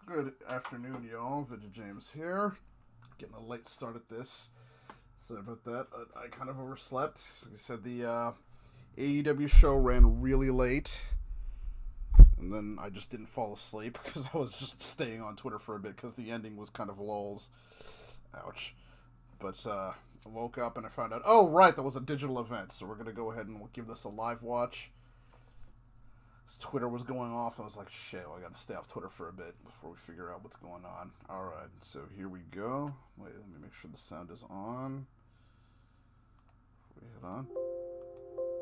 Good afternoon, y'all. Vidya James here. Getting a late start at this. Sorry about that. I kind of overslept. Like I said, the AEW show ran really late. And then I just didn't fall asleep because I was just staying on Twitter for a bit because the ending was kind of lulz. Ouch. But I woke up and I found out, oh, right, that was a digital event. So we're going to go ahead and we'll give this a live watch. Twitter was going off. I was like, shit, I got to stay off Twitter for a bit before we figure out what's going on. Alright, so here we go. Wait, let me make sure the sound is on. We hit on.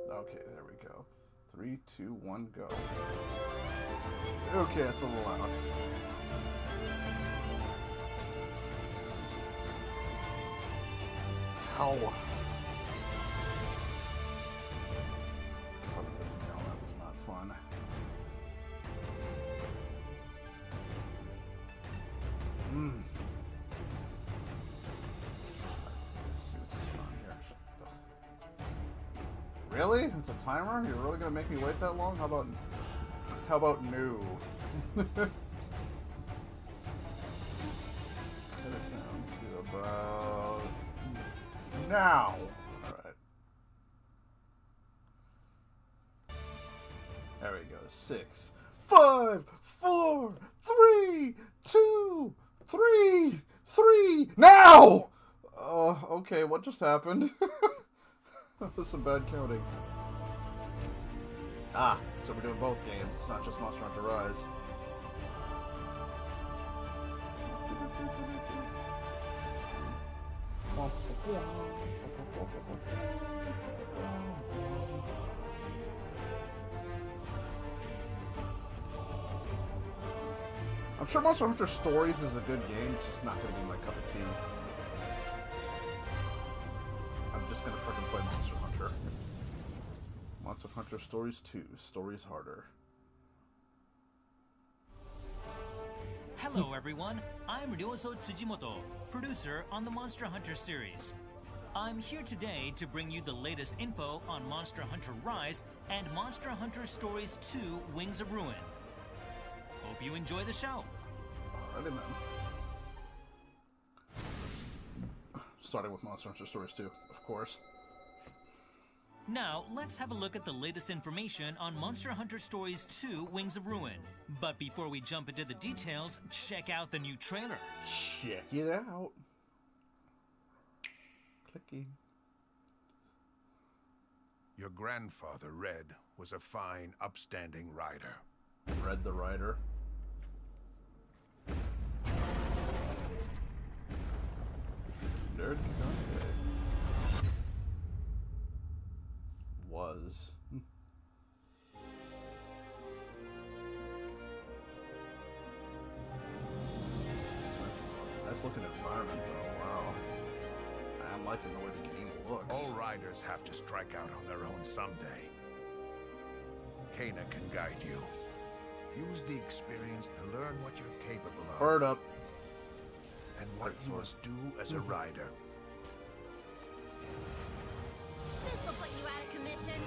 Okay, there we go. 3, 2, 1, go. Okay, that's a little loud. Ow. No, that was not fun. Let's see what's going on here. Really? It's a timer? You're really gonna make me wait that long? How about no? Cut it down to about now. Alright. There we go. 6, 5, 4, 3, 2, 3, now! Okay, what just happened? That was some bad counting. Ah, so we're doing both games. It's not just Monster Hunter Rise. I'm sure Monster Hunter Stories is a good game. It's just not going to be my cup of tea. I'm just going to freaking play Monster Hunter. Monster Hunter Stories 2. Stories harder. Hello everyone, I'm Ryoso Tsujimoto, producer on the Monster Hunter series. I'm here today to bring you the latest info on Monster Hunter Rise and Monster Hunter Stories 2 Wings of Ruin. Hope you enjoy the show. Alrighty then. Starting with Monster Hunter Stories 2, of course. Now, let's have a look at the latest information on Monster Hunter Stories 2 Wings of Ruin. But before we jump into the details, check out the new trailer. Check it out. Clicky. Your grandfather, Red, was a fine, upstanding rider. Red the Rider. Nerd Conte. Was. Nice looking environment though, wow. I am liking the way the game looks. All riders have to strike out on their own someday. Kana can guide you. Use the experience to learn what you're capable of. Bird up. And what you must do as a rider. This'll put you out of commission.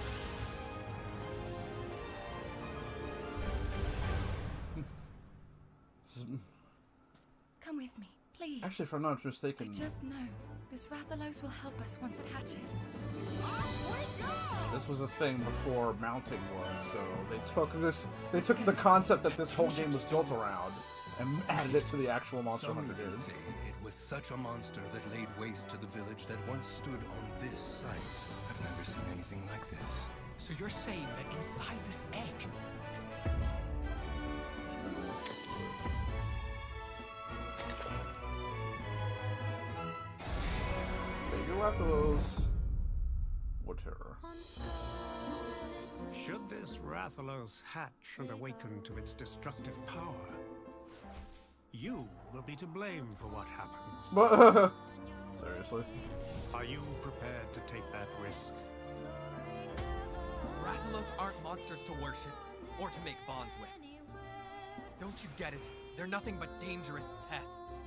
Come with me, please. Actually, if I'm not mistaken, I just know this Rathalos will help us once it hatches. this was a thing before mounting was, so they took the concept that this whole game was built around and added it to the actual Monster Some Hunter even game. say it was such a monster that laid waste to the village that once stood on this site. I've never seen anything like this. So you're saying that inside this egg... Baby Rathalos. What terror. Should this Rathalos hatch and awaken to its destructive power, you will be to blame for what happens. Seriously? Are you prepared to take that risk? Rathalos aren't monsters to worship, or to make bonds with. Don't you get it? They're nothing but dangerous pests.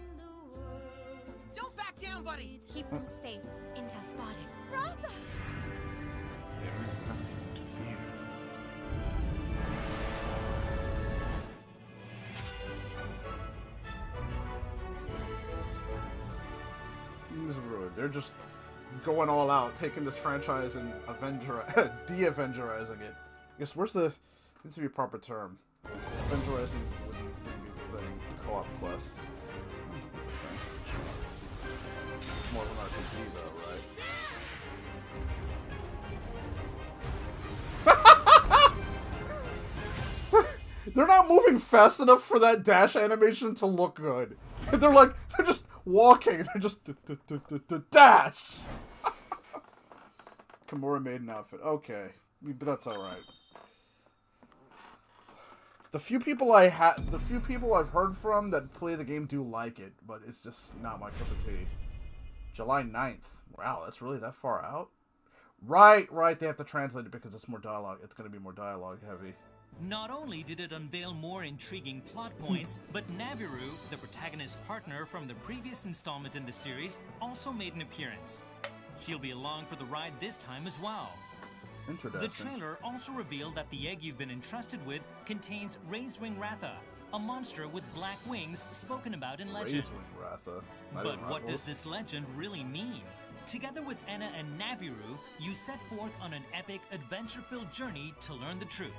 Don't back down, buddy! Keep them safe. Intel spotted. Ratha! There is nothing to fear. they're just going all out, taking this franchise and de-Avengerizing it. I guess where's the... needs to be a proper term. Avengerizing wouldn't be the thing. Co-op quests. It's more of an RPG though, right? They're not moving fast enough for that dash animation to look good. They're just walking. They're just dash. Kumura made an outfit. Okay, but that's all right. The few people I've heard from that play the game do like it, but it's just not my cup of tea. July 9th. Wow, that's really that far out? Right. They have to translate it because it's more dialogue. It's going to be more dialogue heavy. Not only did it unveil more intriguing plot points, but Naviru, the protagonist's partner from the previous installment in the series, also made an appearance. He'll be along for the ride this time as well. The trailer also revealed that the egg you've been entrusted with contains Raisewing Ratha, a monster with black wings spoken about in legend. Raisewing Ratha? But what does this legend really mean? Together with Enna and Naviru, you set forth on an epic, adventure-filled journey to learn the truth.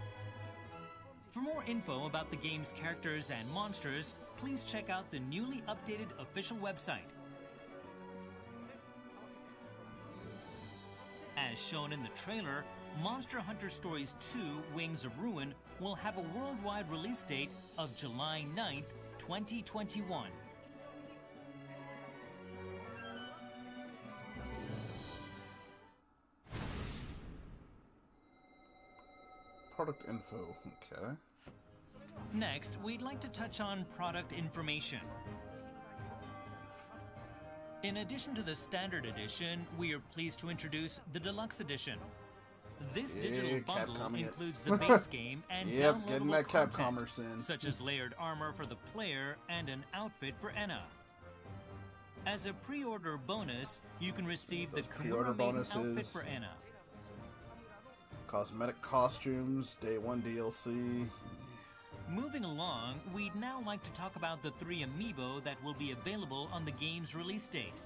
For more info about the game's characters and monsters, please check out the newly updated official website. As shown in the trailer, Monster Hunter Stories 2 Wings of Ruin will have a worldwide release date of July 9th, 2021. Product info, okay. Next, we'd like to touch on product information. In addition to the Standard Edition, we are pleased to introduce the Deluxe Edition. This digital bundle includes the base game and downloadable content, such as layered armor for the player and an outfit for Enna. As a pre-order bonus, you can receive the Kumura Maiden outfit for Enna. Cosmetic costumes, Day 1 DLC. Moving along, we'd now like to talk about the 3 Amiibo that will be available on the game's release date.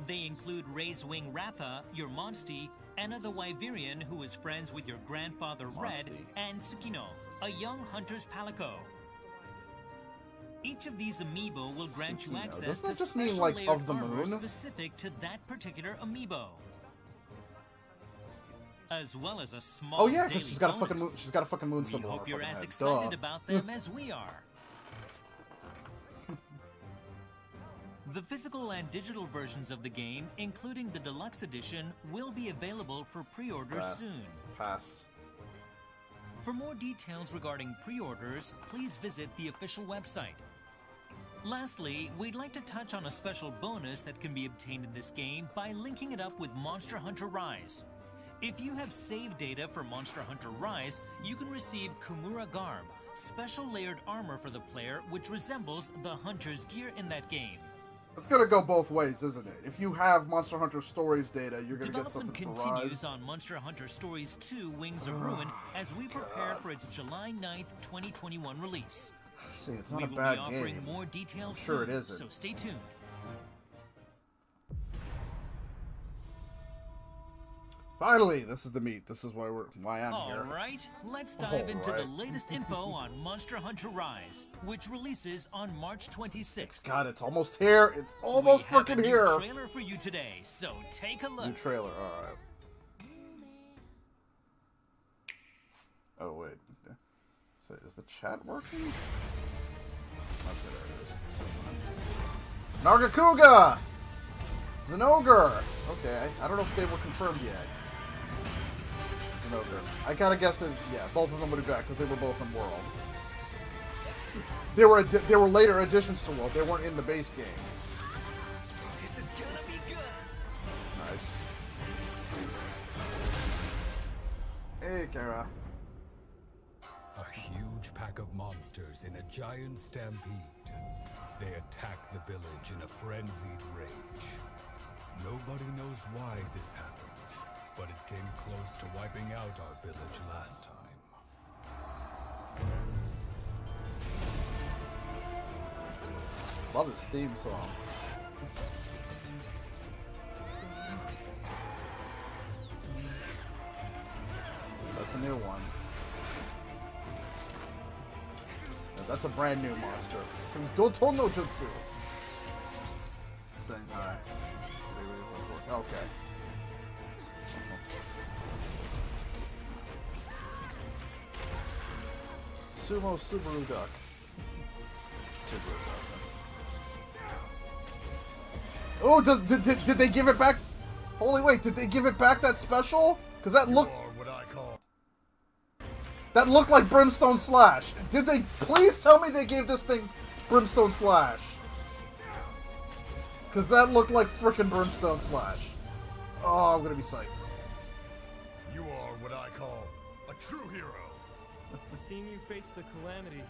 They include Raisewing Ratha, your Monstie, Enna the Wyverian, who is friends with your grandfather Red, and Tsukino, a young hunter's palico. Each of these Amiibo will grant you access to special layered armor specific to that particular Amiibo, as well as a small daily bonus. she's got a fucking moon symbol. We hope you're as excited about them as we are. The physical and digital versions of the game, including the Deluxe Edition, will be available for pre-orders soon. Pass. For more details regarding pre-orders, please visit the official website. Lastly, we'd like to touch on a special bonus that can be obtained in this game by linking it up with Monster Hunter Rise. If you have save data for Monster Hunter Rise, you can receive Kumura Garm, special layered armor for the player which resembles the hunter's gear in that game. It's gonna go both ways, isn't it? If you have Monster Hunter Stories data, you're gonna get something for Rise. Development continues on Monster Hunter Stories 2 Wings of Ruin as we prepare for its July 9th, 2021 release. See, it's not a bad game. We will be offering more details soon, it isn't. So stay tuned. Finally, this is the meat. This is why I'm here. Alright, let's dive into the latest info on Monster Hunter Rise, which releases on March 26th. God, it's almost here. It's almost freaking here. We have a new trailer for you today, so take a look. New trailer, alright. Oh, wait. So, is the chat working? Okay, there it is. Nargacuga! Zenogre! Okay, I don't know if they were confirmed yet. Zenogre. I gotta guess that, yeah, both of them would be back because they were both in World. They were later additions to World. They weren't in the base game. This is gonna be good. Nice. Hey, Kara. A huge pack of monsters in a giant stampede. They attack the village in a frenzied rage. Nobody knows why this happens, but it came close to wiping out our village last time. Love his theme song. that's a new one. No, that's a brand new monster. From Doto no Jutsu. Saying hi. Okay. Sumo Subaru Duck. Subaru Duck. Oh, did they give it back? Holy wait, did they give it back that special? Because that looked... That looked like Brimstone Slash. Did they... Please tell me they gave this thing Brimstone Slash. Because that looked like frickin' Brimstone Slash. Oh, I'm gonna be psyched. You are what I call a true hero. Seeing you face the calamity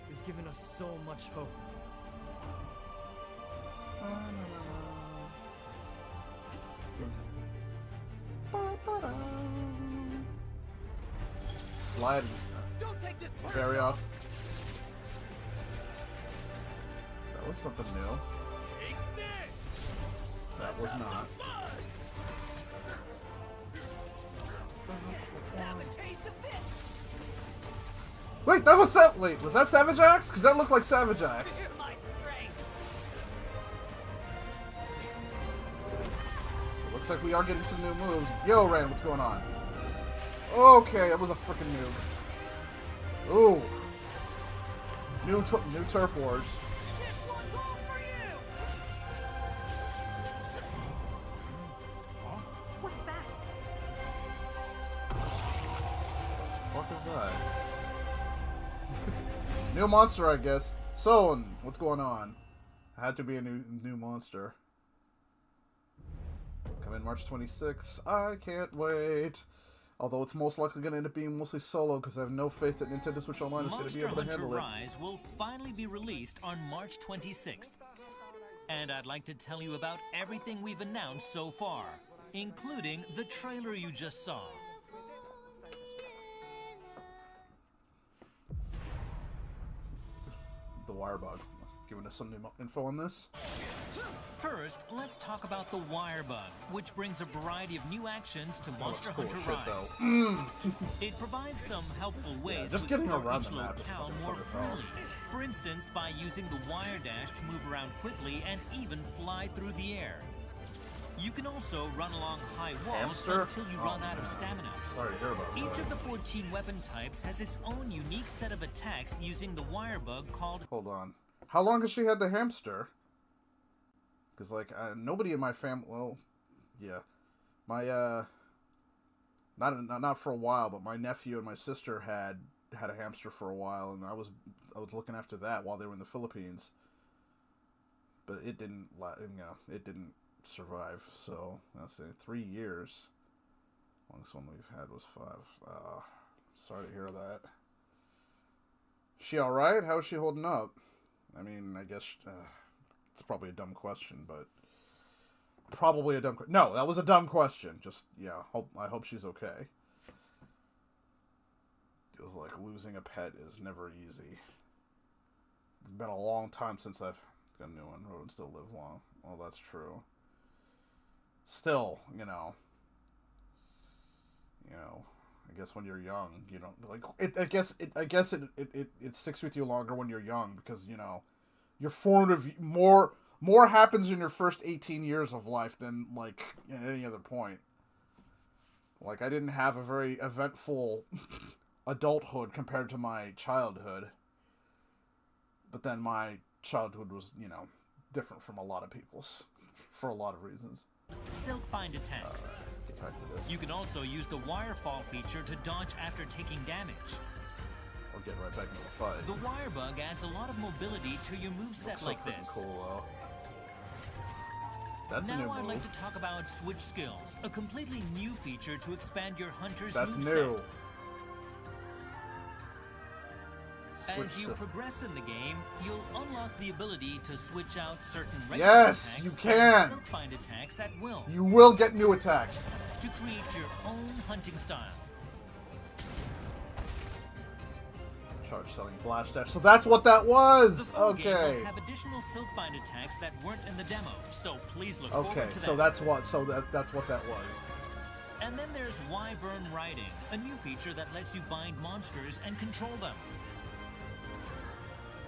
has given us so much hope. Slide. Very off. That was something new. That was not. Wait, that was wait, was that Savage Axe? Because that looked like Savage Axe. It looks like we are getting some new moves. Yo, Ren, what's going on? Okay, that was a freaking noob. Ooh. New Turf Wars. What's that? What is that? New monster, I guess. So, what's going on? Had to be a new monster. Come in March 26th. I can't wait. Although it's most likely going to end up being mostly solo because I have no faith that Nintendo Switch Online is going to be able to handle it. Monster Hunter Rise will finally be released on March 26th. And I'd like to tell you about everything we've announced so far, including the trailer you just saw. The Wirebug. Giving us some new info on this. First, let's talk about the Wirebug, which brings a variety of new actions to Monster Hunter Rise. It provides some helpful ways to explore each locale more freely. For instance, by using the wire dash to move around quickly and even fly through the air. You can also run along high walls until you run out of stamina. Sorry to hear about that. Each of the 14 weapon types has its own unique set of attacks using the Wirebug called... Hold on. How long has she had the hamster? Because, like, nobody in my family... Well, yeah. My, not for a while, but my nephew and my sister had a hamster for a while, and I was looking after that while they were in the Philippines. But it didn't, it didn't survive, so, let's say 3 years. Longest one we've had was 5. Sorry to hear that. She alright? How's she holding up? I mean, I guess it's probably a dumb question, but probably a dumb question. No, that was a dumb question. Just, yeah, I hope she's okay. Feels like losing a pet is never easy. It's been a long time since I've got a new one. Rodents still live long. Well, that's true. Still, you know, I guess when you're young, you don't like it. I guess it sticks with you longer when you're young because your formative more happens in your first 18 years of life than like at any other point. Like I didn't have a very eventful adulthood compared to my childhood, but then my childhood was different from a lot of people's for a lot of reasons. Silk bind attacks. Get back to this. You can also use the wirefall feature to dodge after taking damage. Or get right back into the fight. The Wirebug adds a lot of mobility to your moveset like this. Cool, That's now a new move. I'd like to talk about Switch Skills, a completely new feature to expand your hunter's That's moveset. new. As you progress in the game, you'll unlock the ability to switch out certain regular Yes, attacks you can. and silkbind attacks at will. You will get new attacks to create your own hunting style. Charge selling blast dash. So that's what that was. The full Okay. game will have additional silkbind attacks that weren't in the demo, so please look forward to that. So that's what. So that's what that was. And then there's Wyvern Riding, a new feature that lets you bind monsters and control them.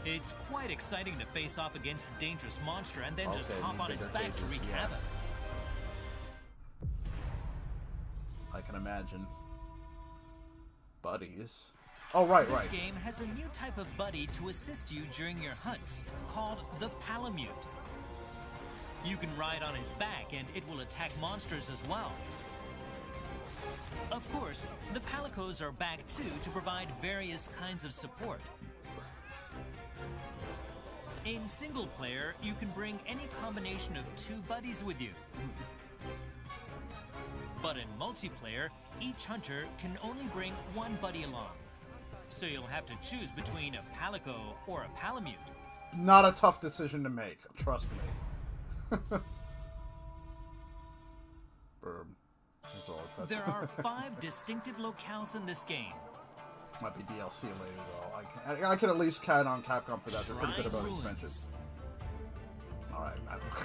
It's quite exciting to face off against a dangerous monster and then just hop on its back to wreak havoc. I can imagine. Buddies. Oh, right. This game has a new type of buddy to assist you during your hunts, called the Palamute. You can ride on its back and it will attack monsters as well. Of course, the Palicos are back too to provide various kinds of support. In single player, you can bring any combination of 2 buddies with you. But in multiplayer, each hunter can only bring 1 buddy along. So you'll have to choose between a Palico or a Palamute. Not a tough decision to make, trust me. Burb. That's all it There are 5 distinctive locales in this game. Might be DLC later, though. I can at least count on Capcom for that. They're pretty good about expansions. Alright,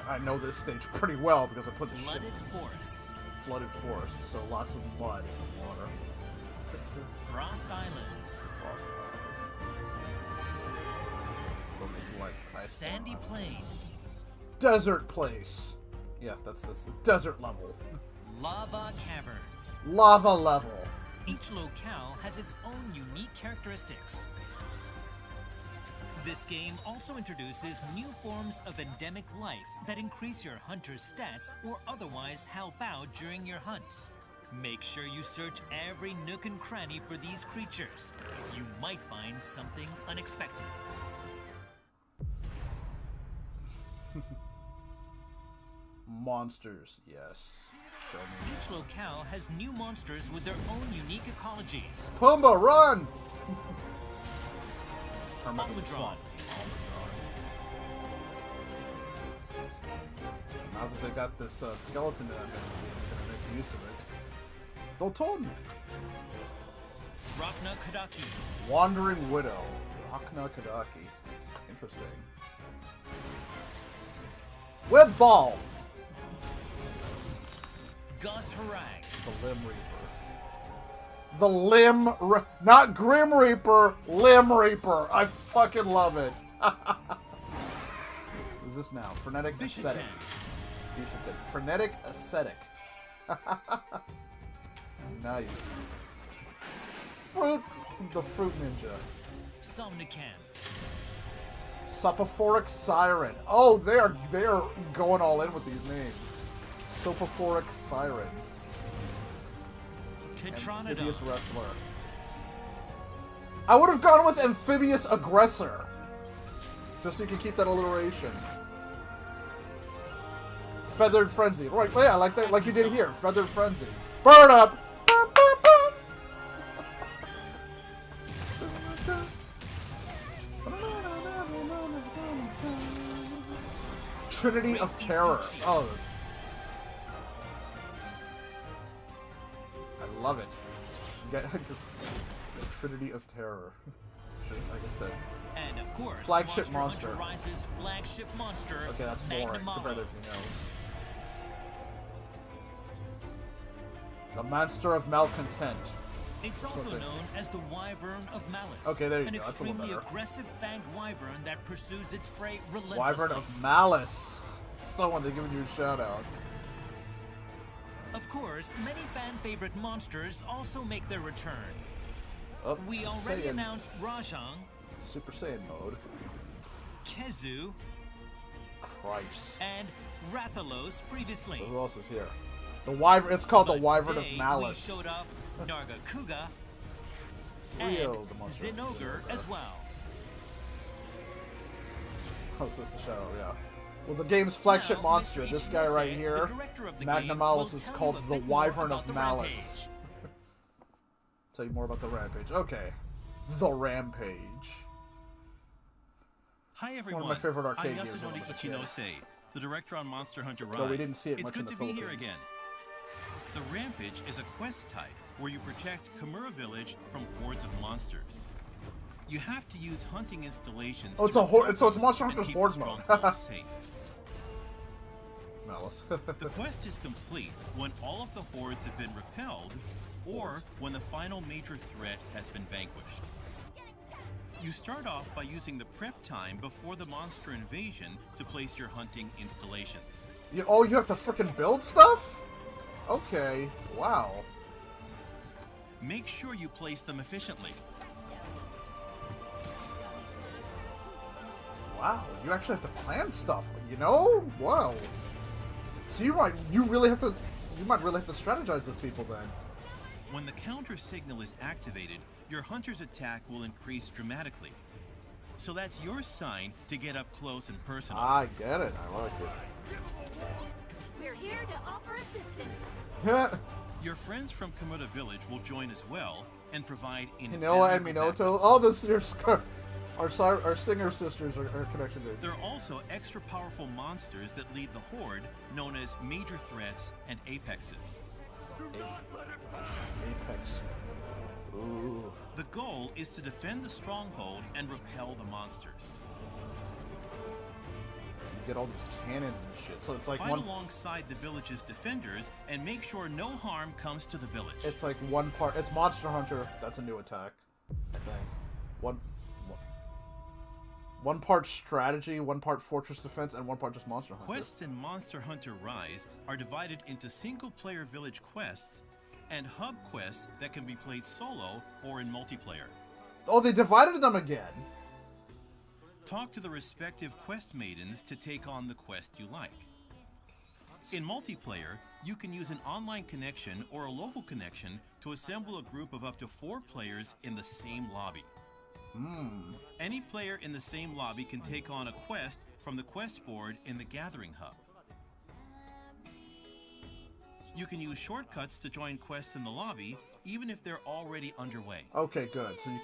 I know this stage pretty well because I put the Flooded Forest. Flooded Forest, so lots of mud in the water. Frost Islands. Something like Sandy Plains. Desert Place. Yeah, that's the desert level. Lava Caverns. Lava level. Each locale has its own unique characteristics. This game also introduces new forms of endemic life that increase your hunter's stats or otherwise help out during your hunts. Make sure you search every nook and cranny for these creatures. You might find something unexpected. Monsters, yes. Each locale has new monsters with their own unique ecologies. Pumbaa, run! Almudron. Now that they got this skeleton in there, they're gonna make use of it. Dolton! Rachna Kadaki. Wandering Widow. Rachna Kadaki. Interesting. Web Ball! Gus Harag. The Limb Reaper. The Limb... Not Grim Reaper, Limb Reaper. I fucking love it. Who's this now? Frenetic Ascetic. Frenetic Ascetic. Nice. The Fruit Ninja. Somnican. Sopophoric Siren. Oh, they're going all in with these names. Sopophoric Siren. Amphibious Wrestler. I would have gone with Amphibious Aggressor. Just so you can keep that alliteration. Feathered Frenzy. Right, yeah, like that, like you did here. Feathered Frenzy. Burn up! Trinity of Terror. Oh. I love it. Trinity of Terror. Like I said. And of course, flagship monster. Hunter Rise's flagship monster. Okay, that's boring compared to everything else. The Monster of Malcontent. It's also known as the Wyvern of Malice. Okay, there you go. That's a little better. An extremely aggressive fanged wyvern that pursues its prey relentlessly. Wyvern of Malice. Someone they're giving you a shout out. Of course, many fan-favorite monsters also make their return. We already announced Rajang. Super Saiyan mode. Kezu. Christ. And Rathalos previously. So who else is here? The Wyvern. It's called the Wyvern of Malice. We showed off Nargacuga and Zinogre as well. Oh, so it's the shadow, yeah. Well, the game's flagship monster, this guy right here, Magnamalis, is called the Wyvern of Malice. Tell you more about the Rampage. Okay. The Rampage. Hi everyone. One of my favorite arcade I'm games. Yasunori Ichinose, the director on Monster Hunter Rise. No, we didn't see it it's much good in the to be here Philippines. again. The Rampage is a quest type where you protect Kumura Village from hordes of monsters. You have to use hunting installations. Oh, it's a horde. So it's Monster Hunter's Horde mode. safe. Malice. The quest is complete when all of the hordes have been repelled, or when the final major threat has been vanquished. You start off by using the prep time before the monster invasion to place your hunting installations. You have to frickin' build stuff? Okay, wow. Make sure you place them efficiently. Wow, you actually have to plan stuff, you know? Wow. So you might really have to strategize with people then. When the counter signal is activated, your hunter's attack will increase dramatically. So that's your sign to get up close and personal. I get it. I like it. We're here to offer assistance. Your friends from Kumura Village will join as well and provide Hinoa and Minato. Oh, our singer sisters are connected to. There are also extra powerful monsters that lead the horde, known as major threats and apexes. Apex. Ooh. The goal is to defend the stronghold and repel the monsters. So you get all these cannons and shit. So it's like Fight alongside the village's defenders and make sure no harm comes to the village. It's like one part. It's Monster Hunter. That's a new attack, I think. One part strategy, one part fortress defense, and one part just Monster Hunter. Quests in Monster Hunter Rise are divided into single-player village quests and hub quests that can be played solo or in multiplayer. Oh, they divided them again. Talk to the respective quest maidens to take on the quest you like. In multiplayer, you can use an online connection or a local connection to assemble a group of up to 4 players in the same lobby. Any player in the same lobby can take on a quest from the quest board in the Gathering Hub. You can use shortcuts to join quests in the lobby, even if they're already underway. Okay, good. So you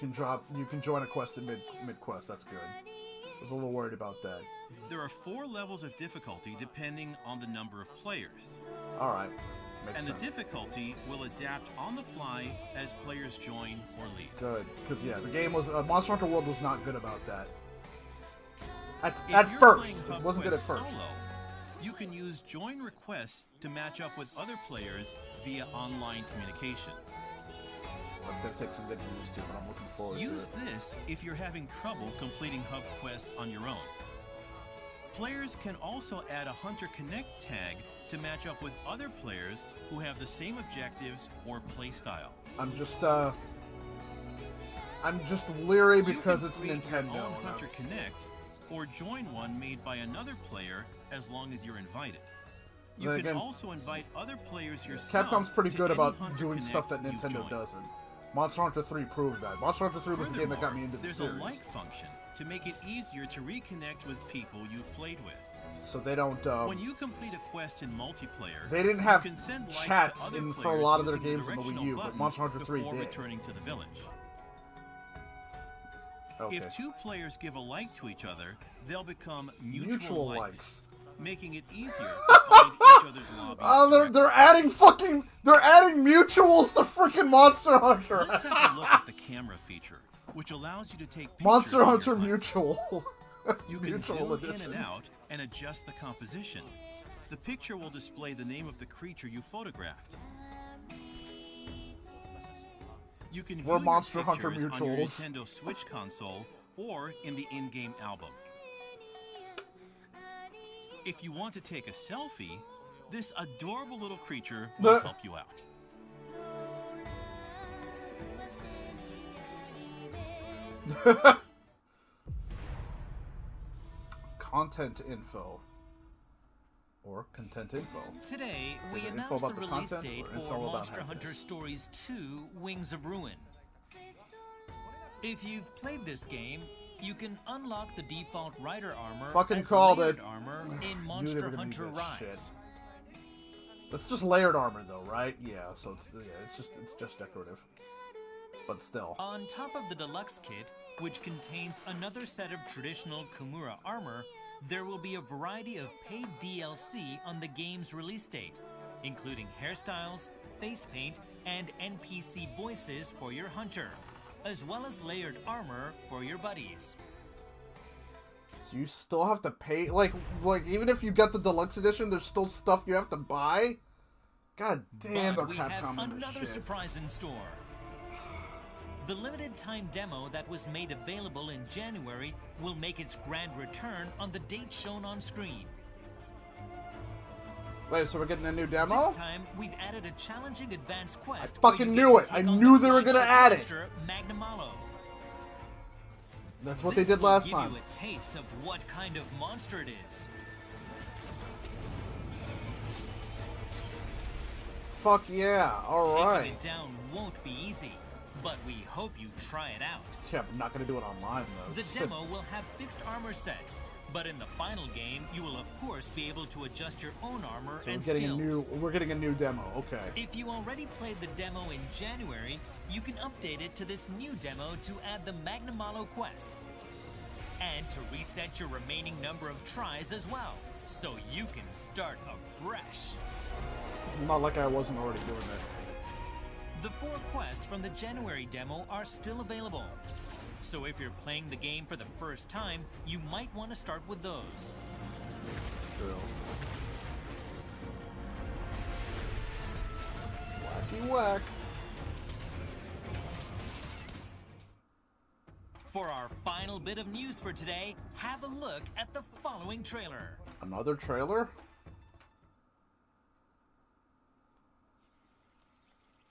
can join a quest in mid quest. That's good. I was a little worried about that. There are 4 levels of difficulty depending on the number of players. All right. Makes and sense. The difficulty will adapt on the fly as players join or leave. Good, because yeah, the game was Monster Hunter World was not good about that. At If first, you're playing it wasn't good at Hub first. Quest Solo, you can use join requests to match up with other players via online communication. That's gonna take some getting used to, but I'm looking forward to it. Use this if you're having trouble completing hub quests on your own. Players can also add a Hunter Connect tag to match up with other players who have the same objectives or playstyle. I'm just leery because it's create Nintendo. Your own Hunter Connect or join one made by another player as long as you're invited. You Then can again, also invite other players yourself. Capcom's pretty to good any about Hunter doing Connect stuff that you've Nintendo joined. doesn't. Monster Hunter 3 proved that. Monster Hunter 3 was the game that got me into the There's series. a like function to make it easier to reconnect with people you've played with. So they don't. When you complete a quest in multiplayer, They didn't have you can send likes chats to other in for a players lot of their using games on the Wii directional U, but buttons Monster Hunter 3 before did. returning to the village. Okay. If 2 players give a like to each other, they'll become Mutual likes, likes. making it easier to find each other's lobbies. Oh, they're adding mutuals to freaking Monster Hunter. Let's have a look at the camera feature, which allows you to take pictures Monster of Hunter your hunts. Mutual. You can Mutual zoom edition. in and out and adjust the composition. The picture will display the name of the creature you photographed. You can view We're your Monster Hunter pictures on your Mutuals. Nintendo Switch console or in the in-game album. If you want to take a selfie, this adorable little creature will help you out. Content info. Or content info. Today, Is we it info announced about the the release content date or info for about Monster happiness? Hunter Stories 2 Wings of Ruin. If you've played this game, you can unlock the default rider armor Fucking as called layered it. armor in Knew they Monster were gonna Hunter use that shit. Rise. That's just layered armor, though, right? Yeah. So it's just decorative, but still. On top of the deluxe kit, which contains another set of traditional Kumura armor, there will be a variety of paid DLC on the game's release date, including hairstyles, face paint, and NPC voices for your hunter, as well as layered armor for your buddies. So you still have to pay, like even if you get the deluxe edition, there's still stuff you have to buy. God damn, they're But we have Capcom in this another shit. surprise in store. The limited time demo that was made available in January will make its grand return on the date shown on screen. Wait, so we're getting a new demo? This time, we've added a challenging advanced quest. I fucking knew it. I knew they were gonna add it. Magnamalo. That's what they did last time. Give you a taste of what kind of monster it is. Fuck yeah! All right. Taking it down won't be easy, but we hope you try it out. Yeah, I'm not gonna do it online though. The demo will have fixed armor sets, but in the final game, you will of course be able to adjust your own armor So and we're getting a new demo. Okay. If you already played the demo in January, you can update it to this new demo to add the Magnamalo quest, and to reset your remaining number of tries as well, so you can start afresh. It's not like I wasn't already doing it. The 4 quests from the January demo are still available. So if you're playing the game for the first time, you might want to start with those. True. Wacky whack. For our final bit of news for today, have a look at the following trailer. Another trailer?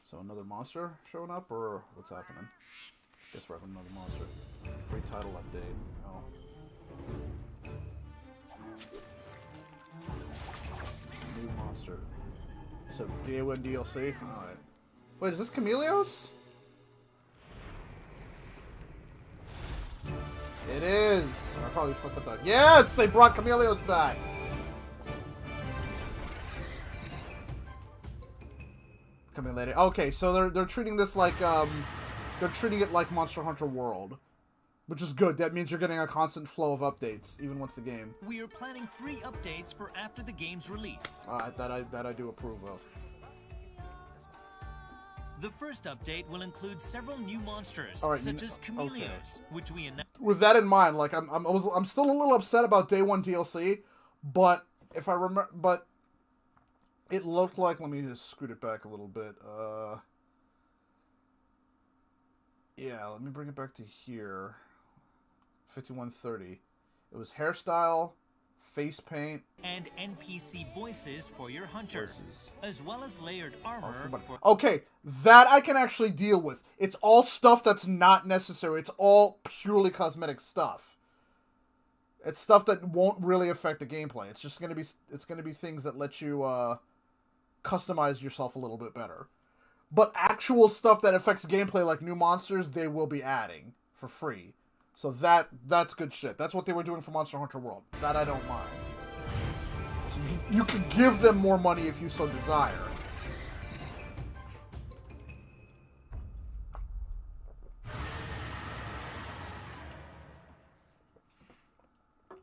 So another monster showing up, or what's happening? Guess we're having another monster. Free title update. Oh. New monster. So day 1 DLC? Alright. Wait, is this Camillios? It is! I probably fucked up that. Yes! They brought Camillios back! Coming later. Okay, so they're treating this like they're treating it like Monster Hunter World, which is good. That means you're getting a constant flow of updates even once the game. We are planning 3 updates for after the game's release. That I do approve of. The first update will include several new monsters, Right, such as Camillios, which we announced. With that in mind, like I'm still a little upset about day 1 DLC, but if I remember, but it looked like, let me just scoot it back a little bit. Yeah, let me bring it back to here. 5130. It was hairstyle, face paint, and NPC voices for your hunter, as well as layered armor. Okay, that I can actually deal with. It's all stuff that's not necessary. It's all purely cosmetic stuff. It's stuff that won't really affect the gameplay. It's just gonna be things that let you customize yourself a little bit better. But actual stuff that affects gameplay, like new monsters, they will be adding for free. So that's good shit. That's what they were doing for Monster Hunter World. That I don't mind. So you can give them more money if you so desire.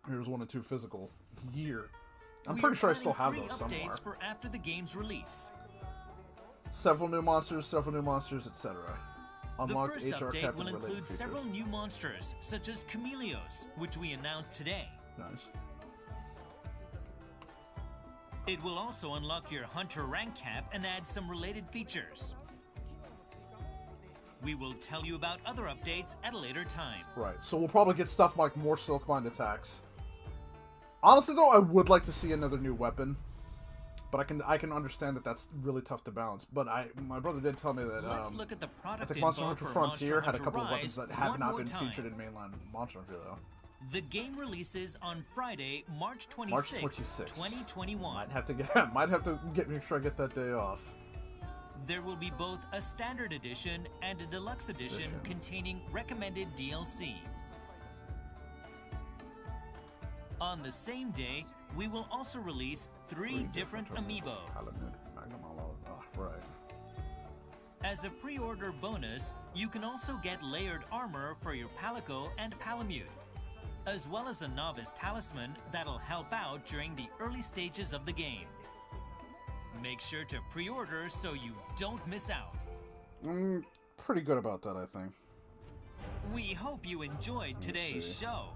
Here's 1 and 2 physical year. I'm pretty sure I still have those somewhere. Updates for after the game's release. Several new monsters, etc. Unlocked the first HR update will include feature. several new monsters, such as Camillios, which we announced today. Nice. It will also unlock your hunter rank cap and add some related features. We will tell you about other updates at a later time. Right, so we'll probably get stuff like more Silkbind attacks. Honestly, though, I would like to see another new weapon, but I can understand that that's really tough to balance. But my brother did tell me that Let's look at the product I think Monster info Hunter for Frontier Monster had a Hunter couple of Rise weapons that have one not more been time. featured in mainline Monster Hunter, though. The game releases on Friday, March 26th, March 26th. 2021. Might have to make sure I get that day off. There will be both a standard edition and a deluxe edition containing recommended DLC. On the same day, we will also release 3 different Amiibo. Right. As a pre-order bonus, you can also get layered armor for your Palico and Palamute, as well as a novice talisman that'll help out during the early stages of the game. Make sure to pre-order so you don't miss out. Pretty good about that, I think. We hope you enjoyed today's show.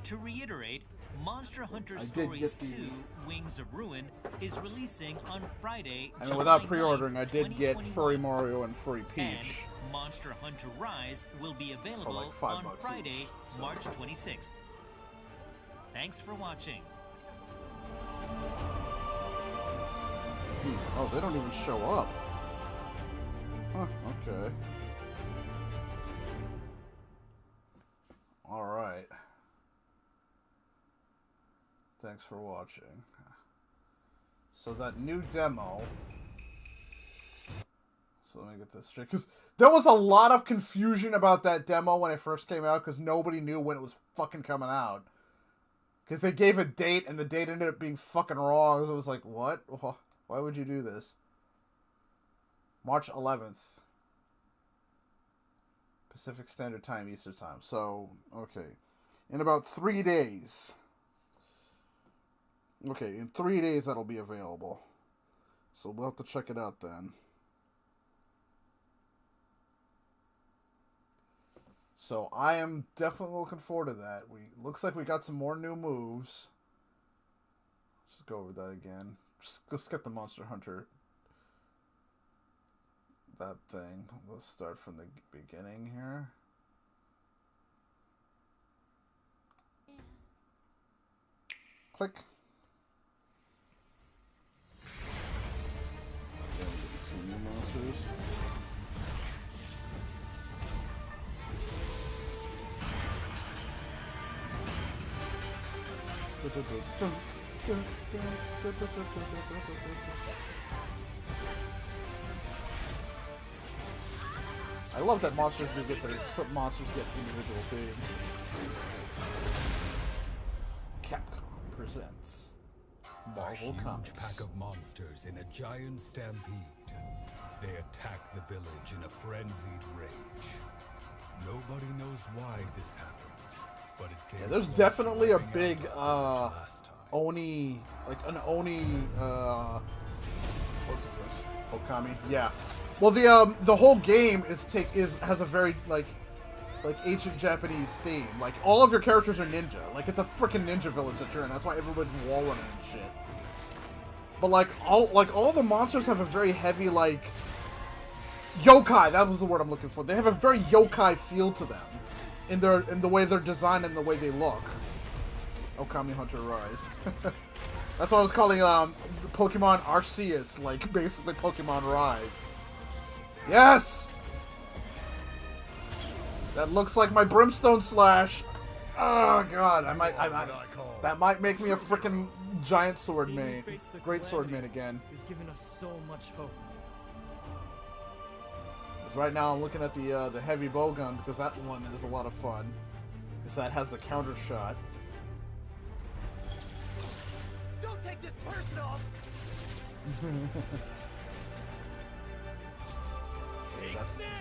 To reiterate, Monster Hunter Stories 2 Wings of Ruin is releasing on Friday, I mean, without July pre-ordering, 9th, I did get 2021. Furry Mario and Furry Peach. And Monster Hunter Rise will be available like $5 on Friday, each, so. March 26th. Thanks for watching. Oh, they don't even show up. Huh, okay. Alright. Thanks for watching. So that new demo... So let me get this straight, because there was a lot of confusion about that demo when it first came out, because nobody knew when it was fucking coming out. Because they gave a date, and the date ended up being fucking wrong, so it was like, what? Why would you do this? March 11th. Pacific Standard Time, Eastern Time. So, okay. In about 3 days. Okay, in 3 days that'll be available. So we'll have to check it out then. So I am definitely looking forward to that. Looks like we got some more new moves. Let's go over that again. Just go skip the Monster Hunter. That thing. Let's start from the beginning here. Click. Two new monsters. I love that monsters do get some monsters get individual themes. Capcom presents Marvel A huge Comics. pack of monsters in a giant stampede. They attack the village in a frenzied rage. Nobody knows why this happens, but it came. Yeah, there's definitely a big Oni, like an Oni. What's this? Okami. Yeah. Well, the whole game has a very like ancient Japanese theme. Like all of your characters are ninja. Like it's a freaking ninja village that you're in. That's why everybody's wall running and shit. But like all the monsters have a very heavy like yokai. That was the word I'm looking for. They have a very yokai feel to them in the way they're designed and the way they look. Okami Hunter Rise. That's what I was calling Pokemon Arceus, like basically Pokemon Rise. Yes! That looks like my Brimstone Slash. Oh god, that might make me a freaking giant sword main. Great sword main again. Is giving us so much hope. Right now I'm looking at the heavy bow gun because that one is a lot of fun. Because that has the counter shot. Don't take this personal.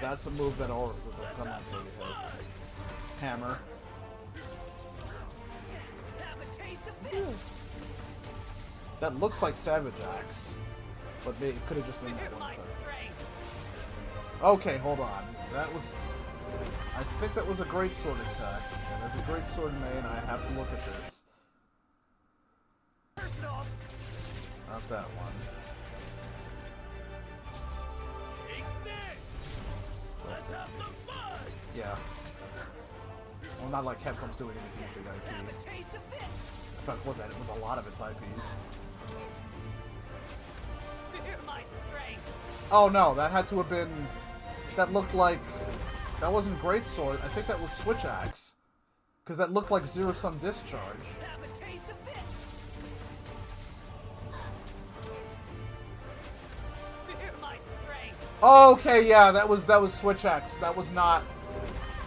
That's a move that all the Gunman Saga has. Hammer. That looks like Savage Axe, but it could have just been that one thing. Okay, hold on. That was... I think that was a great sword attack. And there's a great sword main. I have to look at this. Not that one. Yeah. Well, not like Capcom's doing anything with the IP. In fact, what that it was a lot of its IPs. Oh no, that had to have been... That looked like... That wasn't Great Sword. I think that was Switch Axe. Because that looked like Zero Sum Discharge. Okay, yeah, that was Switch Axe. That was not...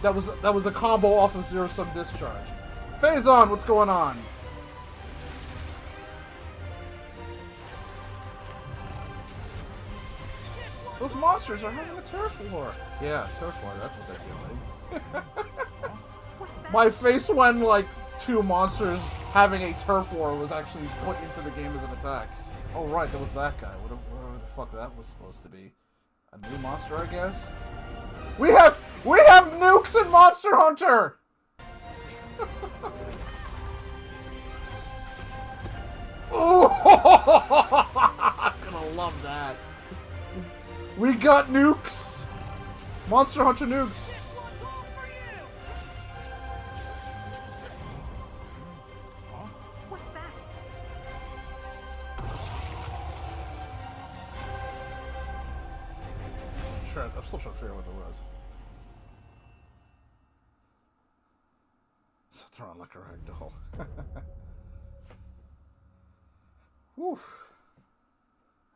That was a combo off of Zero Sum Discharge. Phazon, what's going on? Those monsters are having a turf war. Yeah, turf war, that's what they're doing. My face when, like, two monsters having a turf war was actually put into the game as an attack. Oh, right, that was that guy. Whatever the fuck that was supposed to be. A new monster, I guess? We have nukes in Monster Hunter! We got nukes! Monster Hunter nukes! What's that? I'm still trying to figure out what it was. Sits around like a rag doll. Whew.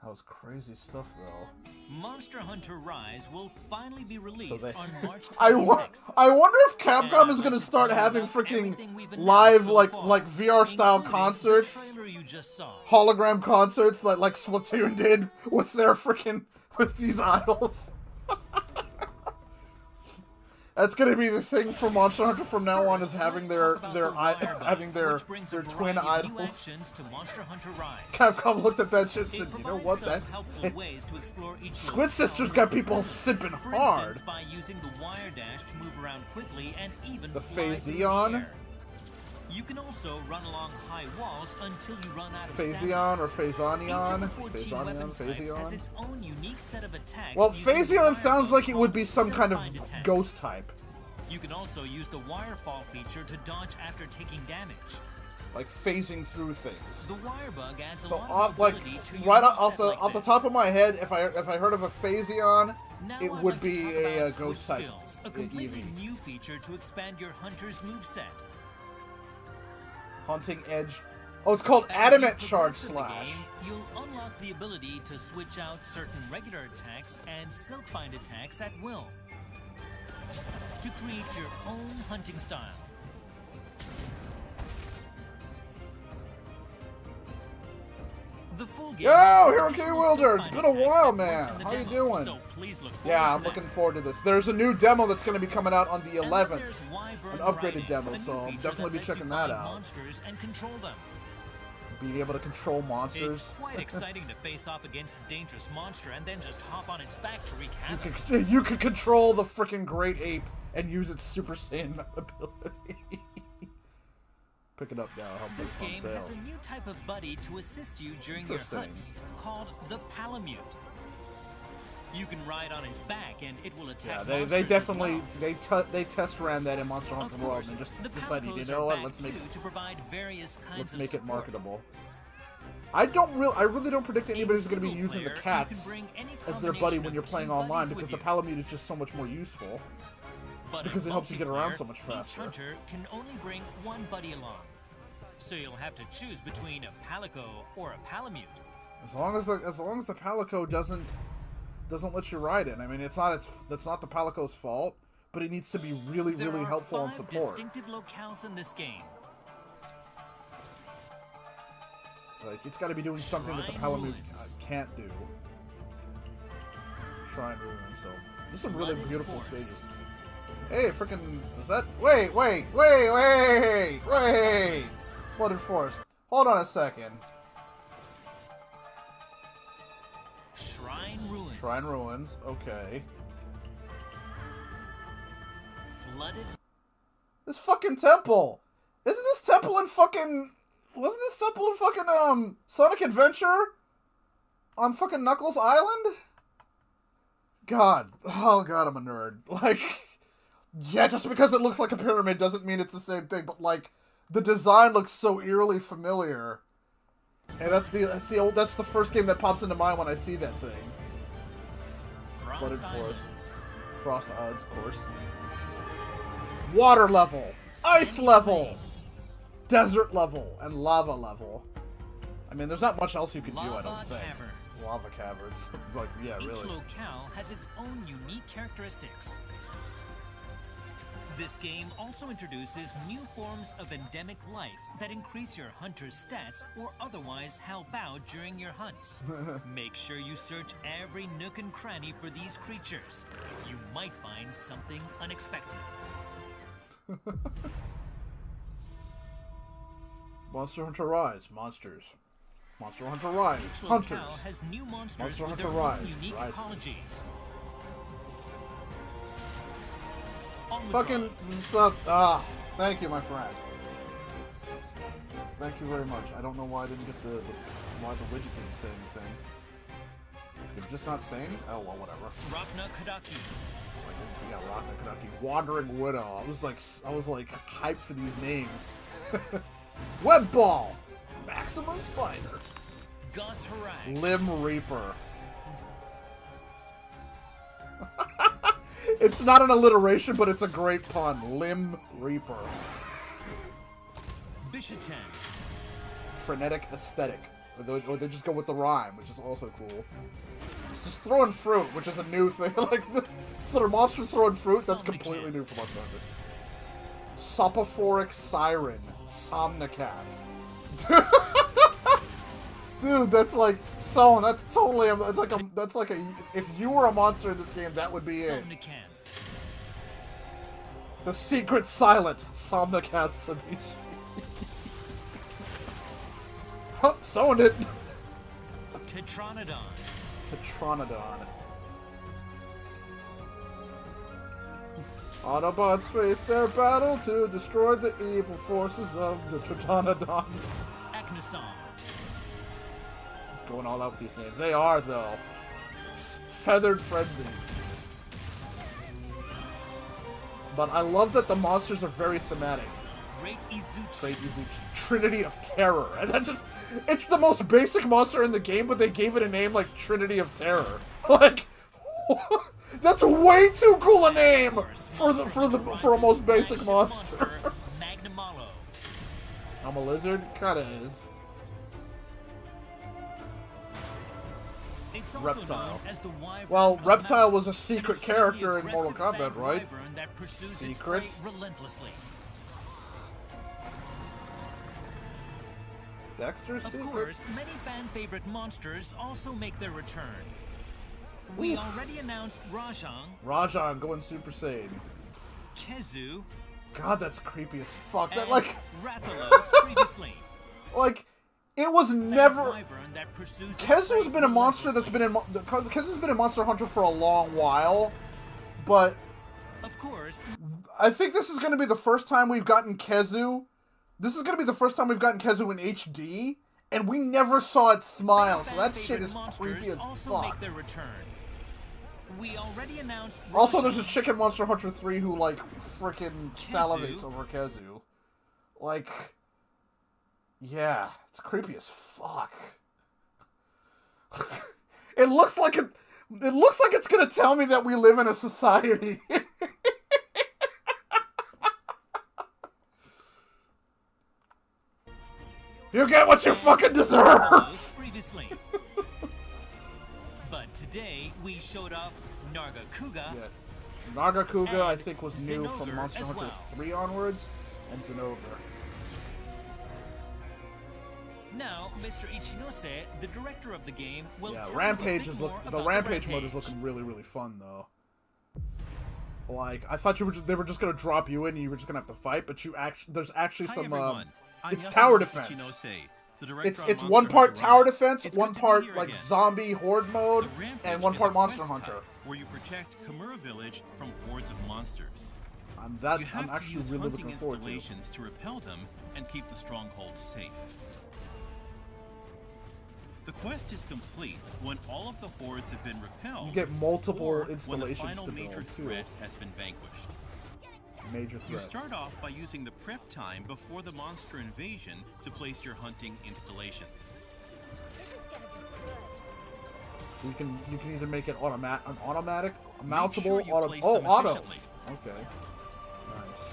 That was crazy stuff, though. Monster Hunter Rise will finally be released on March 26th. I wonder if Capcom is going to start having freaking live, like VR-style concerts. Hologram concerts like Splatoon did with their freaking, with these idols. That's gonna be the thing for Monster Hunter from now on, is having their twin idols. Capcom looked at that shit and said, you know what, that Squid Sisters got people sipping hard. By using the wire dash to move around quickly and even the Phasion. You can also run along high walls until you run out of Phasion or Phasonion. Has its own unique set of attacks. Well, Phasion sounds like it would be some kind of ghost type. You can also use the wire fall feature to dodge after taking damage. Like phasing through things. The wire bug adds a so lot of like to right off the top of my head, if I heard of a Phasion, it would be a ghost type. A completely new feature to expand your hunter's moveset. Haunting Edge. Oh, it's called Adamant Charge Slash. You'll unlock the ability to switch out certain regular attacks and Silkbind attacks at will to create your own hunting style. The full game. Yo, Hero K. Wilder! It's been a while, man. How you doing? So please look yeah, I'm looking forward to this. There's a new demo that's going to be coming out on the 11th. An upgraded demo, so I'll definitely be checking that out. Monsters and control them. Be able to control monsters. It's quite exciting to face off against a dangerous monster and then just hop on its back to wreak havoc. You could control the freaking Great Ape and use its Super Saiyan ability. Pick it up now. This game has a new type of buddy to assist you during your hunts, called the Palamute. You can ride on its back, and it will attack. Yeah, they definitely they test ran that in Monster Hunter World and just decided, you know what, let's make it marketable. I really don't predict anybody's going to be using the cats as their buddy when you're playing online, because the Palamute is just so much more useful. Because it helps you get around so much faster. Each hunter can only bring one buddy along, so you'll have to choose between a Palico or a Palamute. As long as the Palico doesn't let you ride it. I mean, that's not the Palico's fault, but it needs to be really helpful and support. There are 5 distinctive locales in this game. Like, it's got to be doing something that the Palamute can't do. Shrine Ruins. So there's some really beautiful stages. Hey, freaking, is that? Wait! Flooded Forest. Hold on a second. Shrine Ruins, okay. Flooded? This fucking temple! Isn't this temple in fucking... Wasn't this temple in fucking, Sonic Adventure? On fucking Knuckles Island? God. Oh god, I'm a nerd. Like... Yeah, just because it looks like a pyramid doesn't mean it's the same thing, but like the design looks so eerily familiar. And that's the first game that pops into mind when I see that thing. Flooded Forest. Frost Odds, of course. Water level, ice level, desert level, and lava level. I mean, there's not much else you can do, I don't think. Lava caverns. Like, yeah, really. Each locale has its own unique characteristics. This game also introduces new forms of endemic life that increase your hunter's stats or otherwise help out during your hunts. Make sure you search every nook and cranny for these creatures. You might find something unexpected. Monster Hunter Rise, monsters. Monster Hunter Rise, hunters. Has new monsters Monster with Hunter their Rise, own unique Rises. ecologies. Fucking thank you, my friend. Thank you very much. I don't know why I didn't get why the widget didn't say anything. Did you just not sing? Oh, well, whatever. Rakna Kadaki. Yeah, Rakna Kadaki. Wandering Widow. I was like hyped for these names. Web Ball. Maximus Spider. Gus Harag. Limb Reaper. It's not an alliteration, but it's a great pun. Limb Reaper. Bishatan. Frenetic Aesthetic. Or they just go with the rhyme, which is also cool. It's just throwing fruit, which is a new thing. Like, for the monster throwing fruit, that's completely new for Monster Hunter. Sopophoric Siren. Somnicath. Dude, that's like so. That's totally. It's like a. That's like a. If you were a monster in this game, that would be it. The secret silent Somnicath Sabishi. Huh, sewing it. Tetranodon. Tetranodon. Autobots face their battle to destroy the evil forces of the Tetranodon. Aknason. Going all out with these names. They are, though. Feathered Frenzy. But I love that the monsters are very thematic. Great Izuchi. Great Izuchi. Trinity of Terror. And that just... It's the most basic monster in the game, but they gave it a name like Trinity of Terror. Like... That's way too cool a name for a most basic monster. I'm a lizard? Kinda is. Reptile. Well, Reptile was a secret character in Mortal Kombat, right? Secret? Dexter's secret? Of course, many fan-favorite monsters also make their return. We already announced Rajang. Rajang going Super Saiyan. Kezu. God, that's creepy as fuck. That, like... Rathalos previously. Like... It was never. Kezu's been a monster that's been in. Kezu's been in Monster Hunter for a long while, but of course, I think this is going to be the first time we've gotten Kezu. This is going to be the first time we've gotten Kezu in HD, and we never saw it smile. So that shit is creepy as fuck. We already announced. Also, there's a chick in Monster Hunter 3 who like freaking salivates over Kezu, like. Yeah, it's creepy as fuck. It looks like it's gonna tell me that we live in a society. You get what you fucking deserve. Previously. But today we showed off Nargacuga. Yes. Nargacuga, I think, was new from Monster Hunter 3 onwards, and Zenogre. Now, Mr. Ichinose, the director of the game, will tell Rampage you is more the about Rampage mode is looking really, really fun though. Like, I thought they were just gonna drop you in and you were just gonna have to fight, but there's actually some it's tower defense. It's one part tower defense, one part like zombie horde mode, and one part Monster Hunter. Where you protect Kumura Village from hordes of monsters. I'm actually really looking forward to installations to repel them and keep the stronghold safe. The quest is complete when all of the hordes have been repelled. You get multiple installations when the final to major build, threat has been vanquished. Major threat. You start off by using the prep time before the monster invasion to place your hunting installations. So you can either make it automatic, mountable, sure auto. Okay. Nice.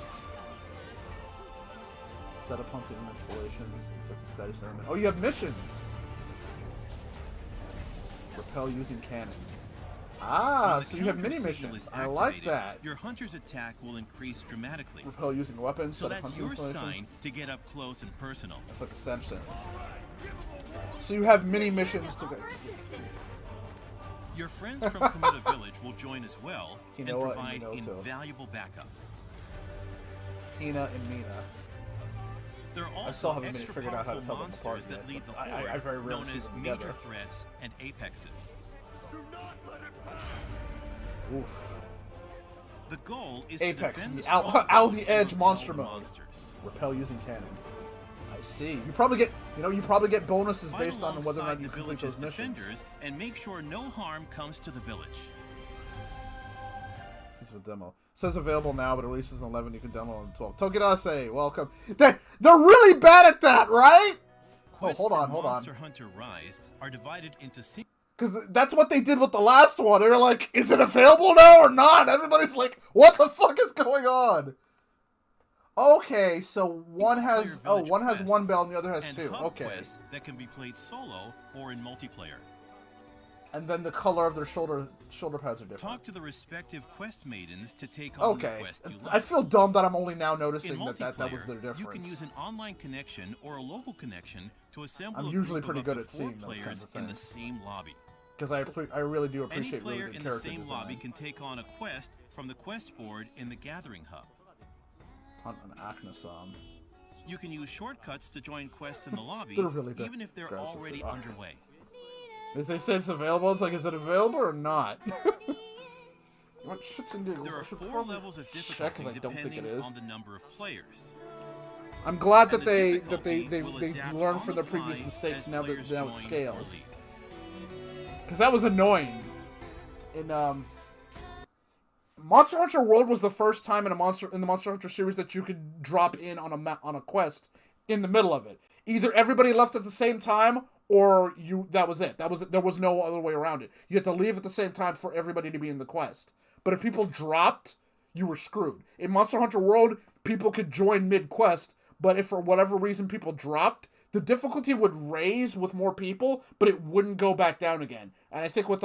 Set up hunting installations. Status element. Oh, you have missions. Repel using cannon. Ah, so you have mini missions. I like that. Your hunter's attack will increase dramatically. Repel using weapons. So that's your sign to get up close and personal. That's like a extension. So you have mini missions to go. Your friends from Kumura Village will join as well and provide invaluable backup. Hina and Mina. There are I still also haven't extra figured out how to tell them monsters apart that yet, lead the but horde, I very rarely known see as them major together. threats and apexes. Do not let it pass. Oof. The goal is Apex, to defend the the out the edge and monster repel mode. monsters. Repel using cannon. Nice. see. You probably get, you probably get bonuses Fight based on whether or not alongside you the complete village's those missions. defenders and make sure no harm comes to the village. Piece of a demo. It says available now, but it releases on 11. You can download on 12. Tokidase, welcome. They're really bad at that, right? Quests hold on. Monster Hunter Rise are divided into because that's what they did with the last one. They're like, is it available now or not? Everybody's like, what the fuck is going on? Okay, so one has one bell and the other has two. Okay. Quests that can be played solo or in multiplayer. And then the color of their shoulder pads are different. Talk to the respective quest maidens to take on the quest you like. I feel dumb that I'm only now noticing that was their difference. You can use an online connection or a local connection to assemble I'm a usually group pretty of good up at to seeing 4 those kinds players of in the things. same lobby. Because I really do appreciate Any player really good in the character same design. lobby can take on a quest from the quest board in the Gathering Hub. Hunt an Aknasom. You can use shortcuts to join quests in the lobby, They're really even if they're already underway. As they say it's available, it's like, is it available or not? What shits and giggles? There are 4 levels of difficulty depending on the number of players. I'm glad that they learned from their previous mistakes now it scales. Because that was annoying. In Monster Hunter World was the first time in the Monster Hunter series that you could drop in on a quest in the middle of it. Either everybody left at the same time, or that was it. There was no other way around it. You had to leave at the same time for everybody to be in the quest. But if people dropped, you were screwed. In Monster Hunter World, people could join mid-quest, but if for whatever reason people dropped, the difficulty would raise with more people, but it wouldn't go back down again. And I think with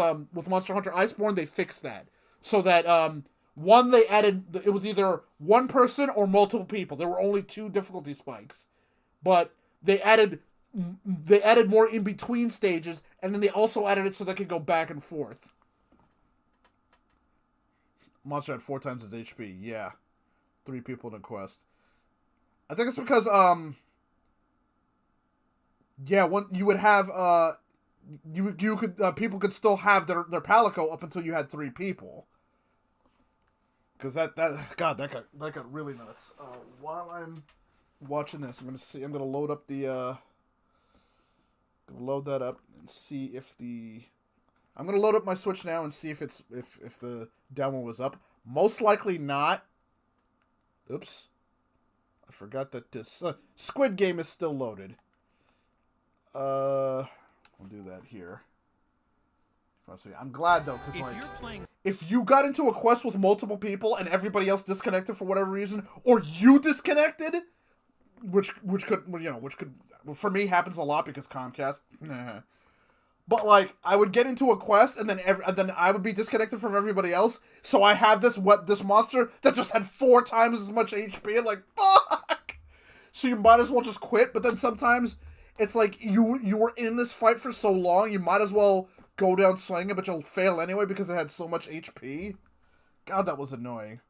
Monster Hunter Iceborne, they fixed that. So that, they added, it was either one person or multiple people. There were only 2 difficulty spikes. But they added more in-between stages, and then they also added it so they could go back and forth. Monster had 4 times his HP, yeah. 3 people in a quest. I think it's because, you would have, people could still have their Palico up until you had 3 people. Because that got really nuts. While I'm watching this, I'm gonna load up the, load that up and see if I'm gonna load up my Switch now and see if the demo was up. Most likely not. Oops. I forgot that this Squid Game is still loaded. I'll do that here. I'm glad though, because if you got into a quest with multiple people and everybody else disconnected for whatever reason, or you disconnected, which could for me happens a lot because Comcast. But like, I would get into a quest and then I would be disconnected from everybody else. So I have this monster that just had 4 times as much HP. And like, fuck. So you might as well just quit. But then sometimes it's like you were in this fight for so long, you might as well go down slinging, but you'll fail anyway because it had so much HP. God, that was annoying.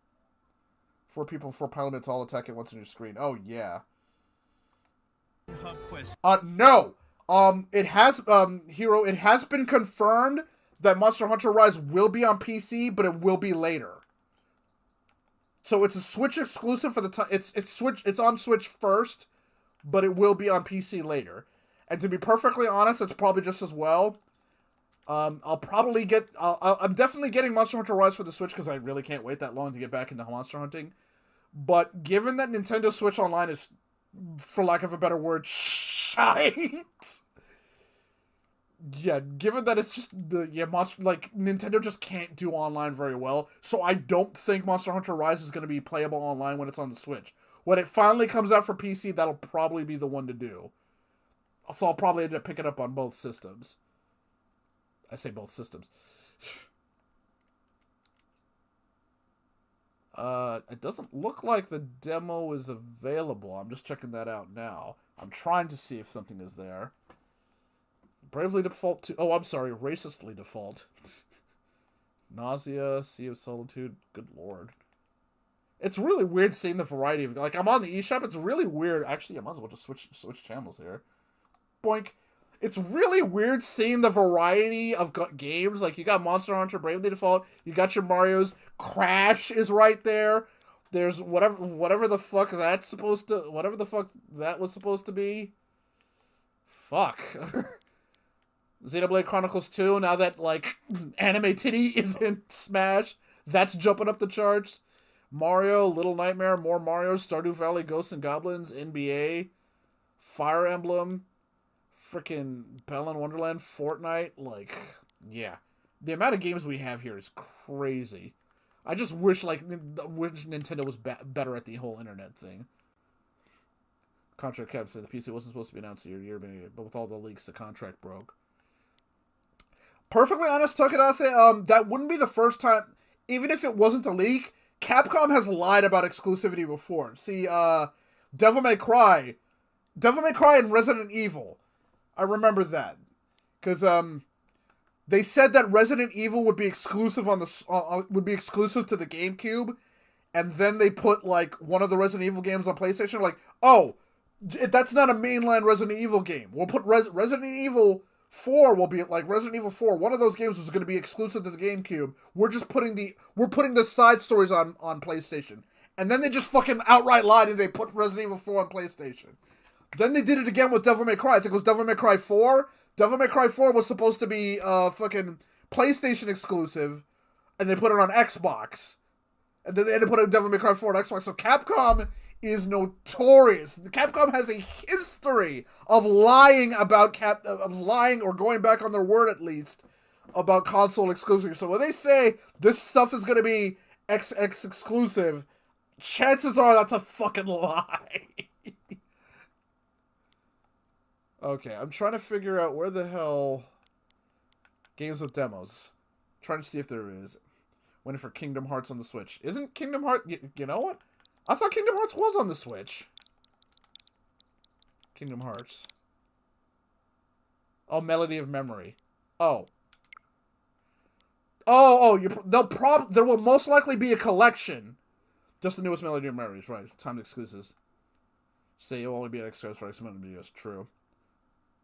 4 people, 4 pilots all attack at once on your screen. Oh yeah. No. It has it has been confirmed that Monster Hunter Rise will be on PC, but it will be later. So it's a Switch exclusive for the time. It's on Switch first, but it will be on PC later. And to be perfectly honest, it's probably just as well. I'm definitely getting Monster Hunter Rise for the Switch because I really can't wait that long to get back into monster hunting. But given that Nintendo Switch Online is, for lack of a better word, shite. Yeah, given that it's just Nintendo just can't do online very well, so I don't think Monster Hunter Rise is going to be playable online when it's on the Switch. When it finally comes out for PC, that'll probably be the one to do. So I'll probably end up picking up on both systems. I say both systems. It doesn't look like the demo is available. I'm just checking that out now. I'm trying to see if something is there. Bravely Default 2. Oh, I'm sorry. Racistly Default. Nausea, Sea of Solitude. Good lord. It's really weird seeing the variety of... Like, I'm on the eShop. It's really weird. Actually, I might as well just switch channels here. Boink. It's really weird seeing the variety of games. Like, you got Monster Hunter, Bravely Default. You got your Marios. Crash is right there. There's whatever the fuck that's supposed to... Whatever the fuck that was supposed to be. Fuck. Xenoblade Chronicles 2, now that, like, Anime Titty is in Smash, that's jumping up the charts. Mario, Little Nightmare, more Mario, Stardew Valley, Ghosts and Goblins, NBA, Fire Emblem, frickin' Bell in Wonderland, Fortnite, like, yeah. The amount of games we have here is crazy. I just wish, like, Nintendo was better at the whole internet thing. Contract kept said the PC wasn't supposed to be announced a year, but with all the leaks, the contract broke. Perfectly honest, Takadase, that wouldn't be the first time, even if it wasn't a leak, Capcom has lied about exclusivity before. See, Devil May Cry and Resident Evil. I remember that. Because, they said that Resident Evil would be exclusive to the GameCube, and then they put, like, one of the Resident Evil games on PlayStation, like, oh, that's not a mainline Resident Evil game. We'll put Resident Evil 4 will be like Resident Evil 4. One of those games was going to be exclusive to the GameCube. We're putting the side stories on PlayStation. And then they just fucking outright lied and they put Resident Evil 4 on PlayStation. Then they did it again with Devil May Cry. I think it was Devil May Cry 4. Devil May Cry 4 was supposed to be fucking PlayStation exclusive, and they put it on Xbox. And then they had to put Devil May Cry 4 on Xbox. So Capcom is notorious. Capcom has a history of lying or going back on their word at least about console exclusive. So when they say this stuff is going to be XX exclusive, chances are that's a fucking lie. Okay, I'm trying to figure out where the hell games with demos. I'm trying to see if there is. Waiting for Kingdom Hearts on the Switch. Isn't Kingdom Hearts... You know what? I thought Kingdom Hearts was on the Switch. Kingdom Hearts. Oh, Melody of Memory. Oh. There will most likely be a collection. Just the newest Melody of Memories, right. Timed exclusives. Say it'll only be an exclusive for X-Men videos. True.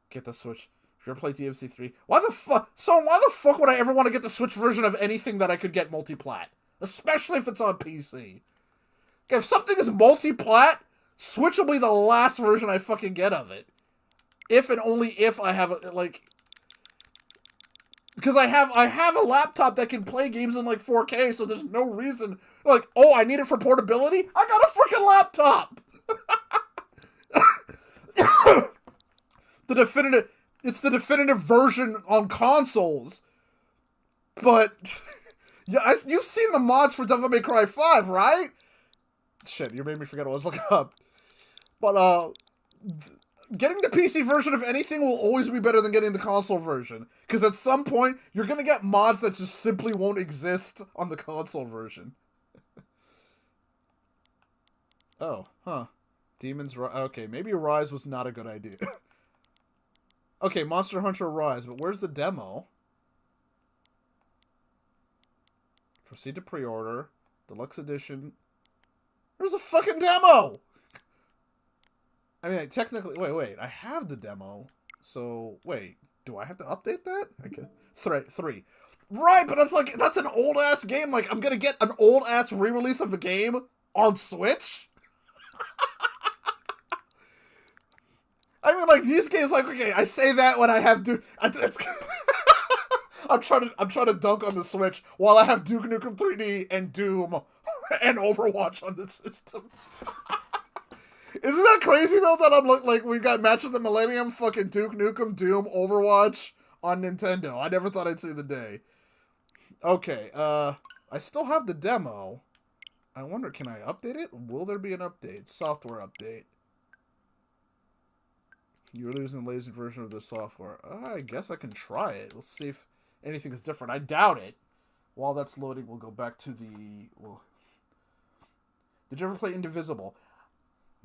Get the Switch. If you ever played DMC 3... why the fuck would I ever want to get the Switch version of anything that I could get multi-plat? Especially if it's on PC. If something is multi-plat, Switch will be the last version I fucking get of it. If and only if I have, because I have a laptop that can play games in, 4K, so there's no reason, oh, I need it for portability? I got a freaking laptop! It's the definitive version on consoles. But, yeah, you've seen the mods for Devil May Cry 5, right? Shit, you made me forget what I was looking up. But, getting the PC version of anything will always be better than getting the console version. Because at some point, you're going to get mods that just simply won't exist on the console version. Oh, huh. Demon's Rise. Okay, maybe Rise was not a good idea. Okay, Monster Hunter Rise, but where's the demo? Proceed to pre-order. Deluxe Edition. There's a fucking demo! I mean, technically... Wait. I have the demo. So, wait. Do I have to update that? Okay. 3. Right, but that's an old-ass game. I'm gonna get an old-ass re-release of a game on Switch? I mean, these games, okay, I say that when I have Duke... I'm trying to dunk on the Switch while I have Duke Nukem 3D and Doom and Overwatch on the system. Isn't that crazy, though, that I'm we've got Match of the Millennium, fucking Duke Nukem, Doom, Overwatch on Nintendo. I never thought I'd see the day. Okay, I still have the demo. I wonder, can I update it? Will there be an update? Software update. You're losing the lazy version of the software. I guess I can try it. Let's see if anything is different. I doubt it. While that's loading, we'll go back to the... Well, did you ever play Indivisible?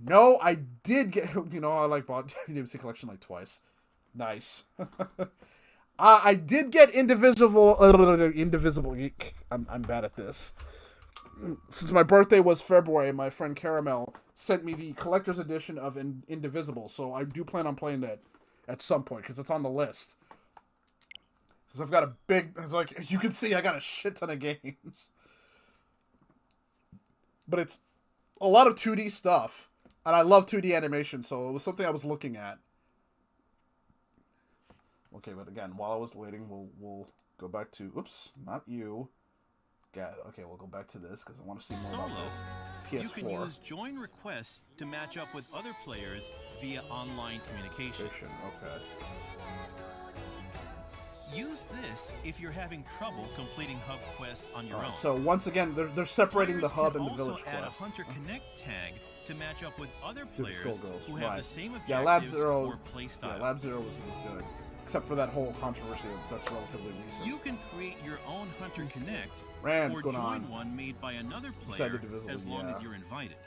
No, I did get... I bought DMC Collection twice. Nice. I did get Indivisible... Indivisible. I'm bad at this. Since my birthday was February, my friend Caramel sent me the collector's edition of Indivisible, so I do plan on playing that at some point, because it's on the list. Because I've got a big... you can see, I got a shit ton of games. But a lot of 2D stuff. And I love 2D animation, so it was something I was looking at. Okay, but again, while I was waiting, we'll go back to... Oops, not you. Okay, we'll go back to this, because I want to see more about this. PS4. You can use join requests to match up with other players via online communication. Okay. Use this if you're having trouble completing hub quests on your own. So once again, they're separating Players the hub can and the village also add quests. a Hunter Connect tag to match up with other players who have the same Yeah, Lab objectives Zero. or playstyle. Yeah, Lab Zero was good, except for that whole controversy that's relatively recent. You can create your own Hunter Connect Rand's or going join on. one made by another player as long as you're invited.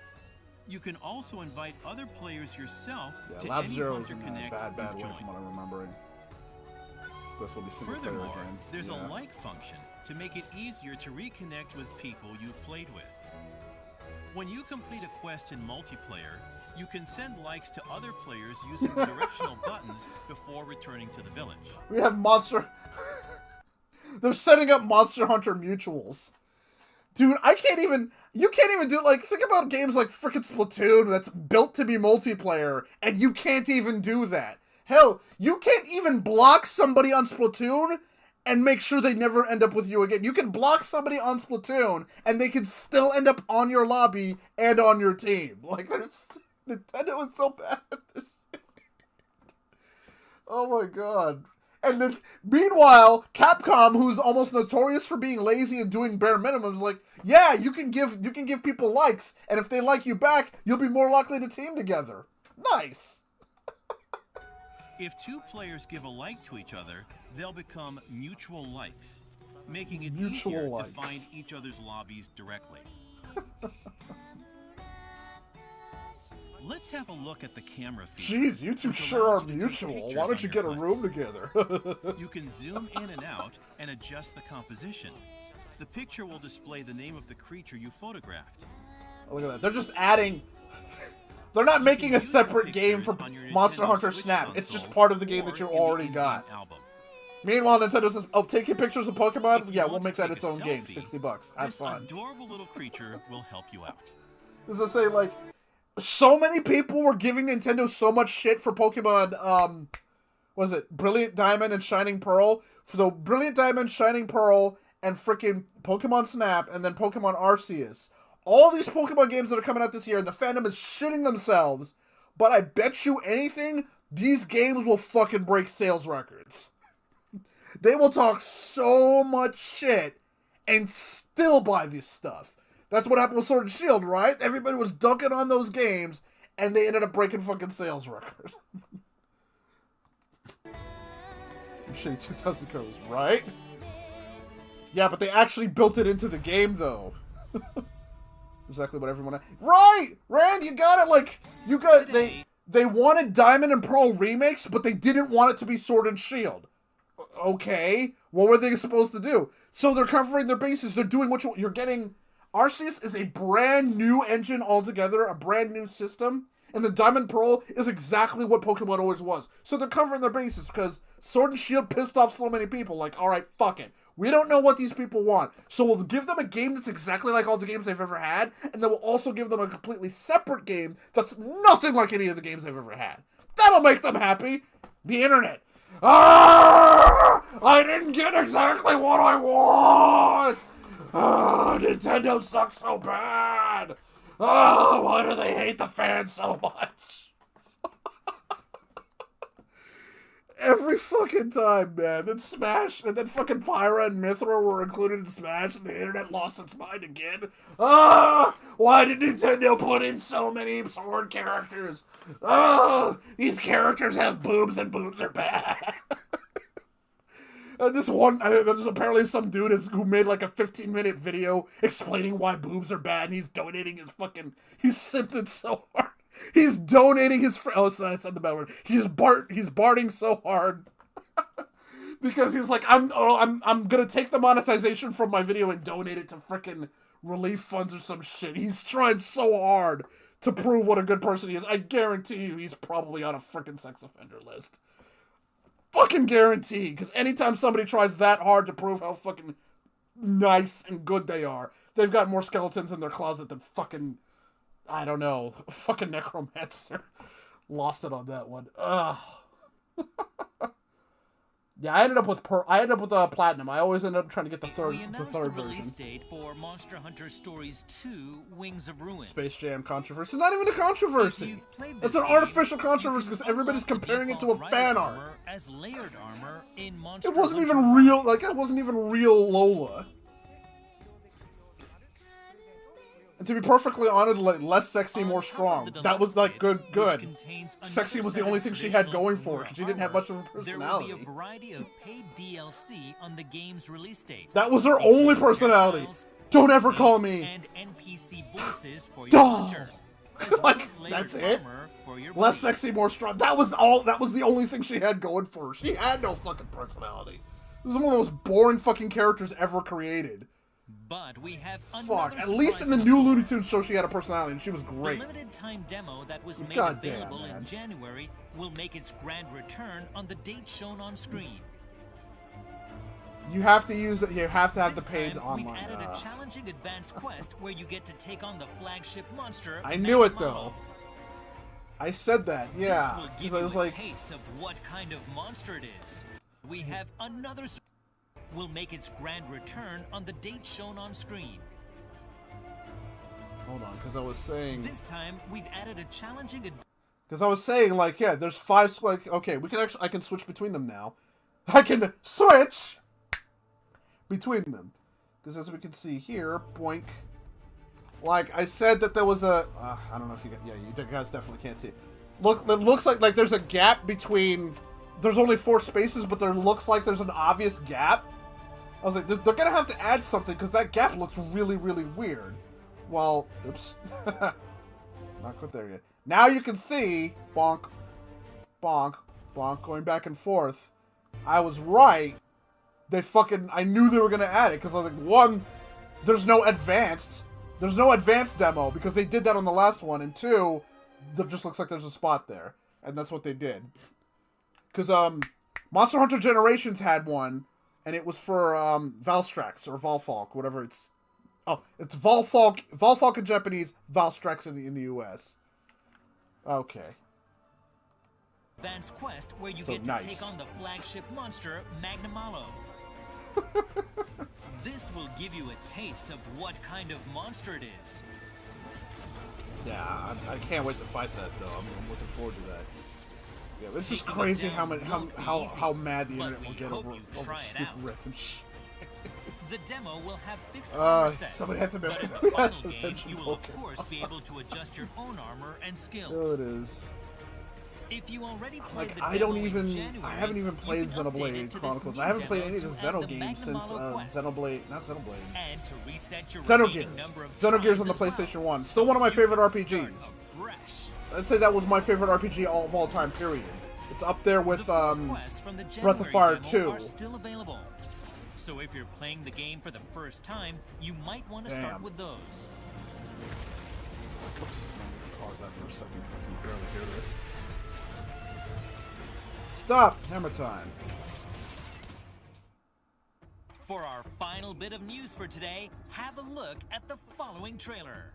You can also invite other players yourself to Lab any Zero's Hunter in Connect bad way you've joined. from what I'm remembering. This will be single player Furthermore, again. there's a like function to make it easier to reconnect with people you've played with. When you complete a quest in multiplayer, you can send likes to other players using the directional buttons before returning to the village. We have Monster... They're setting up Monster Hunter mutuals. Dude, you can't even do, like, think about games like frickin' Splatoon that's built to be multiplayer, and you can't even do that. Hell, you can't even block somebody on Splatoon and make sure they never end up with you again. You can block somebody on Splatoon, and they can still end up on your lobby and on your team. Like, Nintendo is so bad at this shit. Oh my god. And then, meanwhile, Capcom, who's almost notorious for being lazy and doing bare minimums, like, yeah, you can give people likes, and if they like you back, you'll be more likely to team together. Nice. If two players give a like to each other, they'll become mutual likes, making it easier to find each other's lobbies directly. Let's have a look at the camera feed. Jeez, you two sure are mutual. Why don't you get a room together? You can zoom in and out and adjust the composition. The picture will display the name of the creature you photographed. Oh, look at that. They're just adding... They're not making a separate game for Monster Hunter Snap. It's just part of the game that you already got. Meanwhile, Nintendo says, oh, taking pictures of Pokemon? Yeah, we'll make that its own game. $60. Have fun. This adorable little creature will help you out. As I say, like, so many people were giving Nintendo so much shit for Pokemon, was it Brilliant Diamond and Shining Pearl? For the Brilliant Diamond, Shining Pearl, and frickin' Pokemon Snap, and then Pokemon Arceus. All these Pokemon games that are coming out this year, and the fandom is shitting themselves, but I bet you anything, these games will fucking break sales records. They will talk so much shit and still buy this stuff. That's what happened with Sword and Shield, right? Everybody was dunking on those games, and they ended up breaking fucking sales record. Shade 2000 codes, right? Yeah, but they actually built it into the game, though. Exactly what everyone... Right! Rand, you got it, like... You got... They wanted Diamond and Pearl remakes, but they didn't want it to be Sword and Shield. Okay, what were they supposed to do? So they're covering their bases. They're doing what you're getting... Arceus is a brand new engine altogether, a brand new system, and the Diamond Pearl is exactly what Pokemon always was. So they're covering their bases because Sword and Shield pissed off so many people. Like, alright, fuck it. We don't know what these people want. So we'll give them a game that's exactly like all the games they've ever had, and then we'll also give them a completely separate game that's nothing like any of the games they've ever had. That'll make them happy. The internet. I didn't get exactly what I want! Nintendo sucks so bad! Why do they hate the fans so much? Every fucking time, man. Then Smash, and then fucking Pyra and Mythra were included in Smash, and the internet lost its mind again. Why did Nintendo put in so many sword characters? These characters have boobs, and boobs are bad. And there's apparently some dude who made like a 15-minute video explaining why boobs are bad, and he's donating his he's simped it so hard. He's donating his I said the bad word. He's barding so hard. Because he's like, I'm gonna take the monetization from my video and donate it to frickin' relief funds or some shit. He's trying so hard to prove what a good person he is. I guarantee you he's probably on a frickin' sex offender list. Fucking guarantee, because anytime somebody tries that hard to prove how fucking nice and good they are, they've got more skeletons in their closet than fucking I don't know. Fucking Necromancer. Lost it on that one. Ugh. Yeah, I ended up with platinum. I always end up trying to get the third release version. Date for Monster Hunter Stories 2: Wings of Ruin. Space Jam controversy. It's not even a controversy. It's an artificial controversy because everybody's comparing it to a fan art. As layered armor in Monster It wasn't Hunter even real. Like, it wasn't even real Lola. And to be perfectly honest, like, less sexy, more strong. That was like good. Sexy was the only thing she had going for her because she didn't have much of a personality. There will be a variety of paid DLC on the game's release date. That was her only personality. Don't ever call me. And NPC voices for your hunter. Like, that's it. Less sexy, more strong. That was all. That was the only thing she had going for her. She had no fucking personality. It was one of the most boring fucking characters ever created. But we have fuck. At least in the new Looney Tunes show, she had a personality, and she was great. The limited time demo that was made available in January will make its grand return on the date shown on screen. You have to use it. You have to have the paid online. We've added a challenging advanced quest where you get to take on the flagship monster. I knew it though. I said that, yeah. This will give you a taste of what kind of monster it is. We have another. Will make its grand return on the date shown on screen. Hold on, because I was saying. This time we've added a challenging. Because I was saying, like, yeah, there's 5. Like, okay, we can actually. I can switch between them now. I can switch between them, because as we can see here, boink. Like I said that there was a. I don't know if you. Yeah, you guys definitely can't see it. Look, it looks like there's a gap between. There's only 4 spaces, but there looks like there's an obvious gap. I was like, they're gonna have to add something because that gap looks really, really weird. Well, oops, not quite there yet. Now you can see, bonk, bonk, bonk, going back and forth. I was right. I knew they were gonna add it because I was like, 1, there's no advanced demo because they did that on the last one, and 2, there just looks like there's a spot there, and that's what they did. Because Monster Hunter Generations had one. And it was for Valstrax or Valfalk, whatever it's. Oh, it's Valfalk in Japanese, Valstrax in the US. Okay. Advanced quest where you get to take on the flagship monster, Magnamalo. This will give you a taste of what kind of monster it is. Yeah, I can't wait to fight that though. I'm looking forward to that. Yeah, it's just crazy how mad the internet will get over stupid wrench. The demo will have fixed armor sets. Somebody had to but in the final game, you will of course be able to adjust your own armor and skills. Oh, it is. If you already played the I haven't even played Xenoblade Chronicles. I haven't played any of the Xeno games since Xenoblade, not Xenoblade. And to reset your Xenogears on the PlayStation 1. Still one of my favorite RPGs. I'd say that was my favorite RPG of all time, period. It's up there with Breath of Fire 2. Are still available. So if you're playing the game for the first time, you might want to start with those. Oops, I need to pause that for a second because I can barely hear this. Stop! Hammer time. For our final bit of news for today, have a look at the following trailer.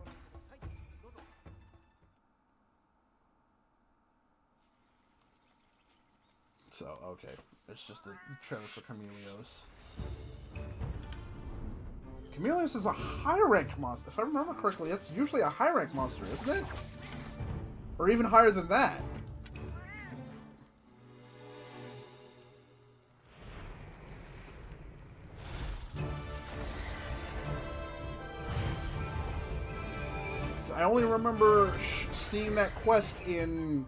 So, okay. It's just a trailer for Camillios. Camillios is a high-ranked monster. If I remember correctly, it's usually a high-ranked monster, isn't it? Or even higher than that. I only remember seeing that quest in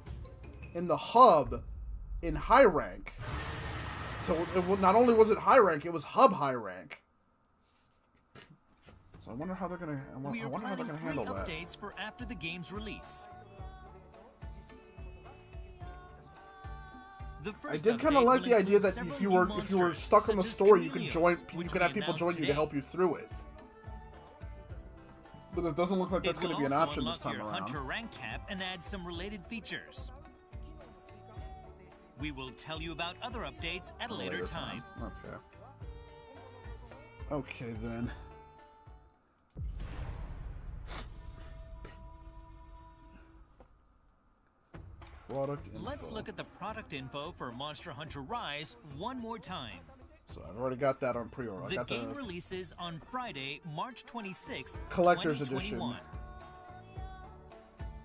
the hub in high rank. So not only was it high rank, it was hub high rank. So I wonder how they're gonna. I wonder how they're gonna handle that. Updates for after the game's release. I did kind of like the idea that if you were stuck on the story, you could have people join you to help you through it. But it doesn't look like that's going to be an option this time around. Hunter rank cap and add some related features. We will tell you about other updates at a later time. Okay. Okay then. Product info. Let's look at the product info for Monster Hunter Rise one more time. So I've already got that on pre-order. The game releases on Friday, March 26th, Collector's 2021. Edition.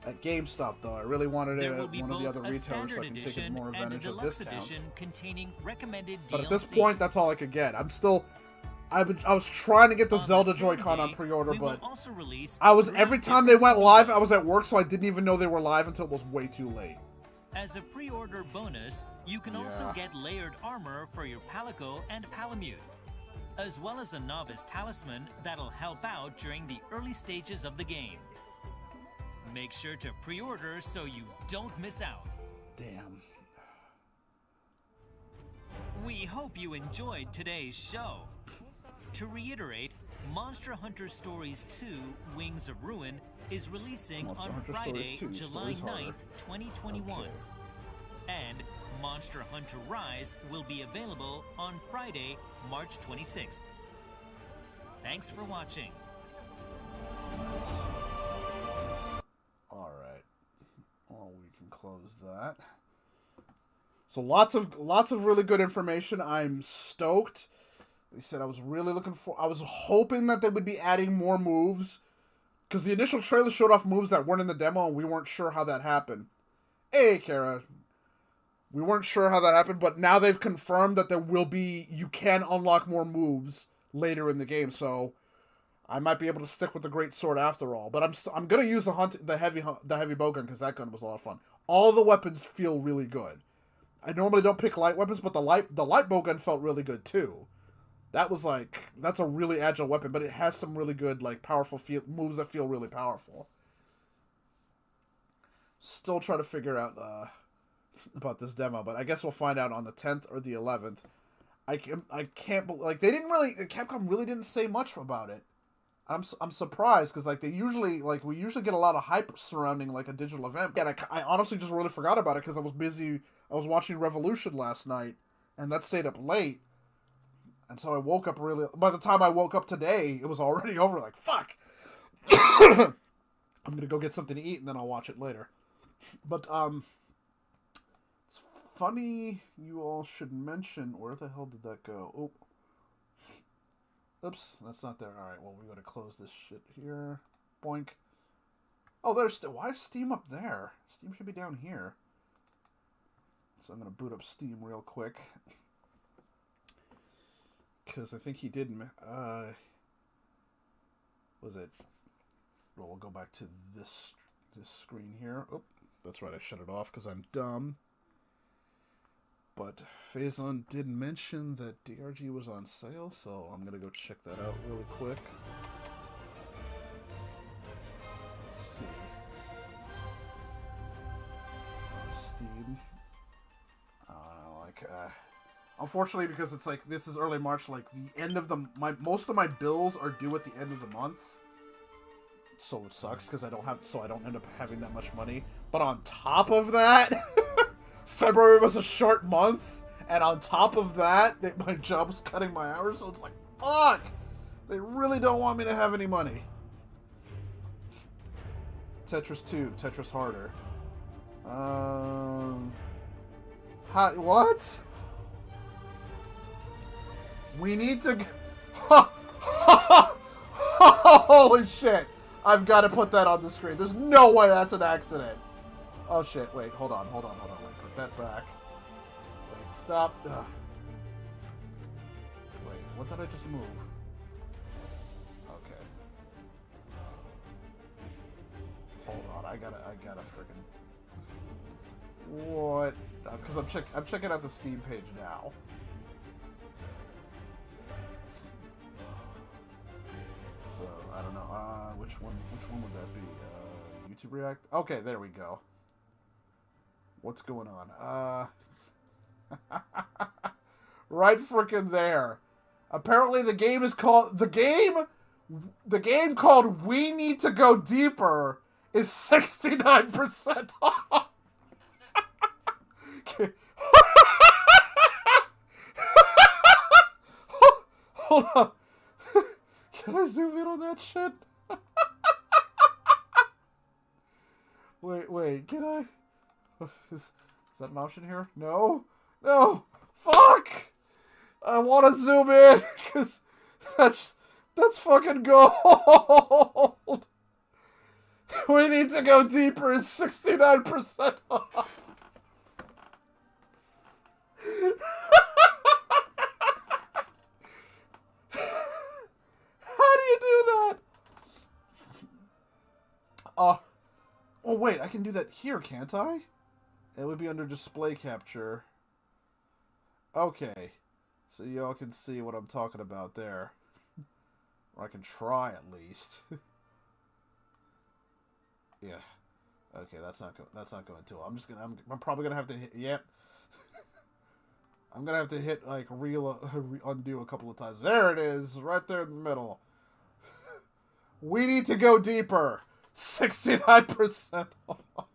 At GameStop, though, I really wanted it There will at be one of the both other a retailers so I standard can take edition more and a advantage of deluxe discounts. edition containing recommended DLC. But at this point, that's all I could get. I was trying to get the Zelda Joy-Con on pre-order, but every time they went live, I was at work, so I didn't even know they were live until it was way too late. As a pre-order bonus, you can also get layered armor for your Palico and Palamute, as well as a novice talisman that'll help out during the early stages of the game. Make sure to pre-order so you don't miss out. Damn. We hope you enjoyed today's show. To reiterate, Monster Hunter Stories 2 Wings of Ruin is releasing on Friday, July 9th, 2021. Okay. And Monster Hunter Rise will be available on Friday, March 26th. Thanks for watching. Alright. Well, we can close that. So lots of really good information. I'm stoked. They said I was hoping that they would be adding more moves. Because the initial trailer showed off moves that weren't in the demo, and we weren't sure how that happened. Hey, Kara. We weren't sure how that happened, but now they've confirmed that you can unlock more moves later in the game, so I might be able to stick with the Great Sword after all. But I'm gonna use the heavy bowgun because that gun was a lot of fun. All the weapons feel really good. I normally don't pick light weapons, but the light bowgun felt really good too. That's a really agile weapon, but it has some really good, powerful moves that feel really powerful. Still trying to figure out about this demo, but I guess we'll find out on the 10th or the 11th. I can't believe, Capcom really didn't say much about it. I'm surprised, because, we usually get a lot of hype surrounding, a digital event. And I honestly just really forgot about it, because I was busy. I was watching Revolution last night, and that stayed up late. And so I woke up by the time I woke up today, it was already over. Fuck! I'm gonna go get something to eat, and then I'll watch it later. But, it's funny you all should mention... Where the hell did that go? Oh. Oops, that's not there. Alright, well, we gotta close this shit here. Boink. Oh, why is Steam up there? Steam should be down here. So I'm gonna boot up Steam real quick. Because I think he did... was it... Well, we'll go back to this screen here. Oh, that's right, I shut it off because I'm dumb. But Faison did mention that DRG was on sale, so I'm going to go check that out really quick. Let's see. Steam. Unfortunately, because it's this is early March, the end of most of my bills are due at the end of the month. So it sucks because I don't end up having that much money. But on top of that, February was a short month, and on top of that, my job's cutting my hours, so it's fuck! They really don't want me to have any money. Tetris 2, Tetris Harder. What? We need to... Holy shit! I've got to put that on the screen. There's no way that's an accident. Oh shit, wait, hold on. Wait, put that back. Wait, stop. Ugh. Wait, what did I just move? Okay. Hold on, I gotta freaking... What? Because I'm checking out the Steam page now. So, I don't know, which one would that be? YouTube React? Okay, there we go. What's going on? Right frickin' there. Apparently the game is called... The game called We Need to Go Deeper is 69% off. Hold on. Can I zoom in on that shit? Wait, can I? Is that an option here? No? No! Fuck! I want to zoom in, because that's fucking gold! We need to go deeper. It's 69% off. How do you do that? Oh, wait, I can do that here, can't I? It would be under display capture. Okay. So y'all can see what I'm talking about there. Or I can try at least. Yeah. Okay, that's not going to. I'm probably gonna have to hit. Yep. I'm gonna have to hit like undo a couple of times. There it is, right there in the middle. We need to go deeper. 69% off.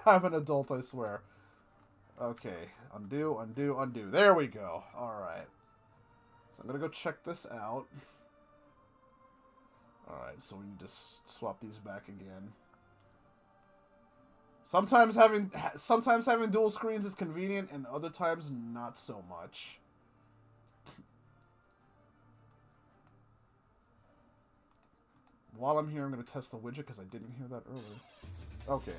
I'm an adult, I swear. Okay, undo, undo, undo. There we go. All right. So I'm gonna go check this out. Alright, so we need to swap these back again. Sometimes having dual screens is convenient, and other times not so much. While I'm here, I'm going to test the widget, because I didn't hear that earlier. Okay,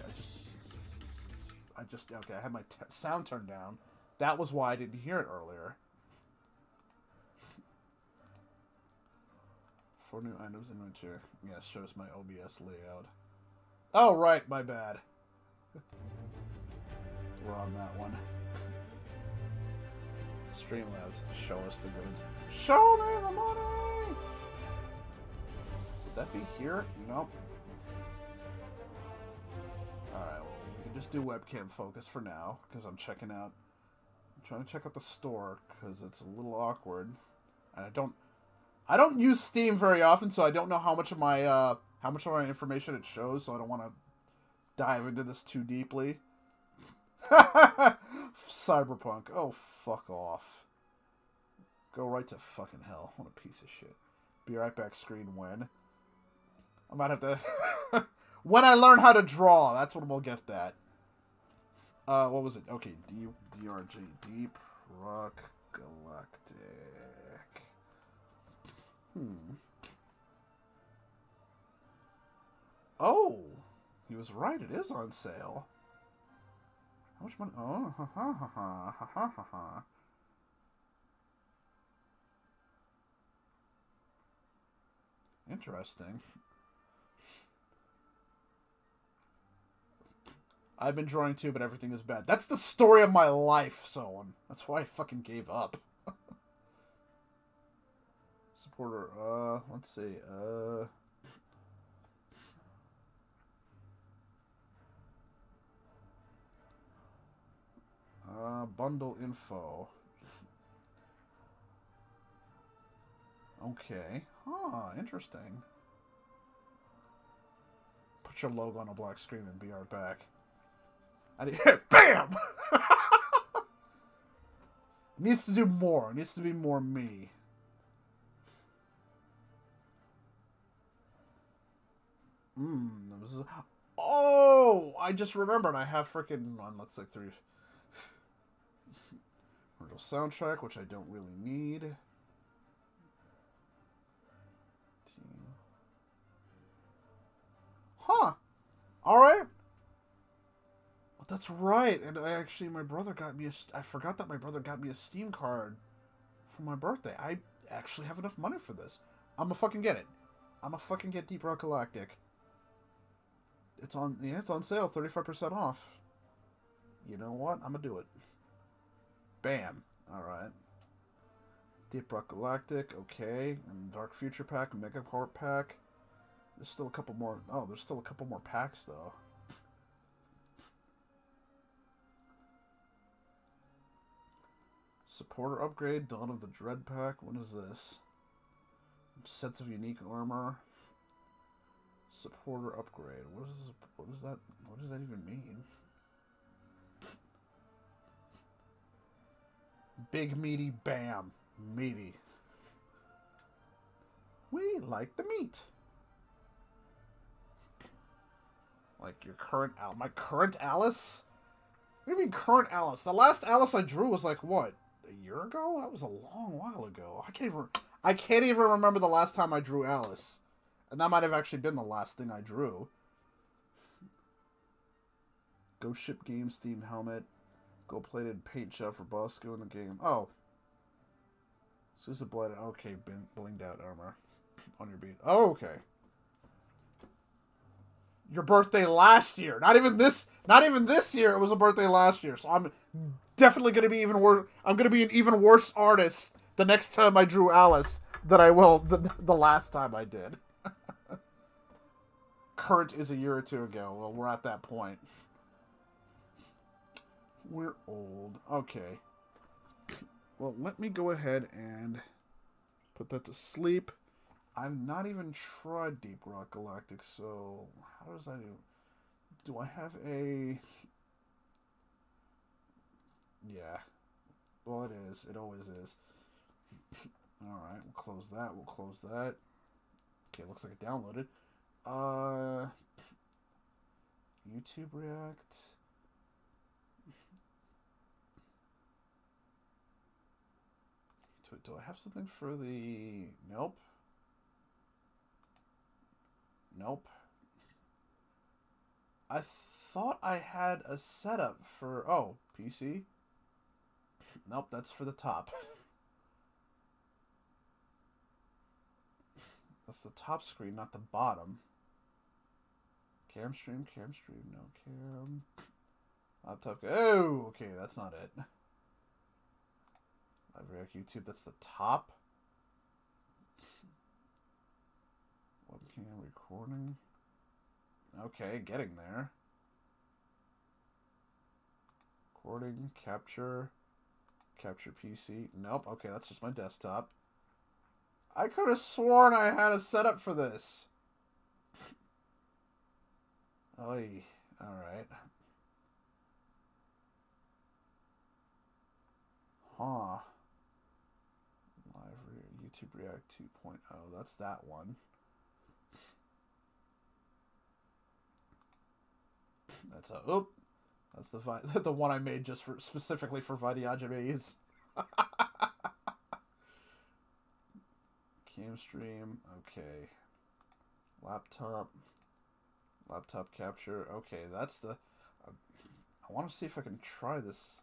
okay, I had my sound turned down. That was why I didn't hear it earlier. 4 new items in inventory. Yeah, shows my OBS layout. Oh, right, my bad. We're on that one. Streamlabs, show us the goods. Show me the money! Would that be here? Nope. Alright, well, we can just do webcam focus for now, because I'm trying to check out the store, because it's a little awkward. And I don't use Steam very often, so I don't know how much of my information it shows, so I don't want to dive into this too deeply. Cyberpunk. Oh, fuck off. Go right to fucking hell. What a piece of shit. Be right back screen when. I might have to... when I learn how to draw, that's when we'll get that. What was it? Okay, DRG. Deep Rock Galactic. Oh, he was right. It is on sale. How much money? Oh, ha ha ha ha ha ha ha ha. Interesting. I've been drawing too, but everything is bad. That's the story of my life, Someone. That's why I fucking gave up. Supporter, let's see, bundle info. Okay. Huh, interesting. Put your logo on a black screen and be right back. BAM! It needs to do more. It needs to be more me. Oh, I just remembered. I have freaking looks like 3. Original soundtrack, which I don't really need. Huh. Alright. But that's right. And my brother got me I forgot that my brother got me a Steam card for my birthday. I actually have enough money for this. I'm gonna fucking get it. I'm gonna fucking get Deep Rock Galactic. It's on sale, 35% off. You know what? I'm gonna do it. Bam. Alright. Deep Rock Galactic, okay. And Dark Future Pack, Mega Port Pack. There's still a couple more. Oh, there's still a couple more packs, though. Supporter Upgrade, Dawn of the Dread Pack. What is this? Sets of unique armor. Supporter Upgrade. What is that? What does that even mean? Big meaty bam. Meaty. We like the meat. Like, your current Alice. My current Alice? What do you mean current Alice? The last Alice I drew was like, what? A year ago? That was a long while ago. I can't even remember the last time I drew Alice. And that might have actually been the last thing I drew. Ghost Ship Games themed helmet. Gold-plated paint job for Bosco in the game. Oh. Susa Blood. Okay, blinged out armor on your beat. Oh, okay. Your birthday last year. Not even this year. It was a birthday last year. So I'm definitely going to be even worse. I'm going to be an even worse artist the next time I drew Alice than I will the last time I did. Current is a year or two ago. Well, we're at that point. We're old. Okay. Well, let me go ahead and put that to sleep. I've not even tried Deep Rock Galactic, so how does that do? Do I have a... Yeah. Well, it is. It always is. Alright, we'll close that. We'll close that. Okay, looks like it downloaded. YouTube React. Do I have something for the... Nope. Nope. I thought I had a setup for... Oh, PC? Nope, that's for the top. That's the top screen, not the bottom. Cam stream, no cam. Laptop... Oh, okay, that's not it. Live React YouTube, that's the top. Webcam recording. Okay, getting there. Recording, capture PC. Nope, okay, that's just my desktop. I could have sworn I had a setup for this. Oy, alright. Huh. YouTube React 2.0. That's that one. That's a that's the one I made just for specifically for Vidiajames. Cam stream. Okay. Laptop capture. Okay, that's the. I want to see if I can try this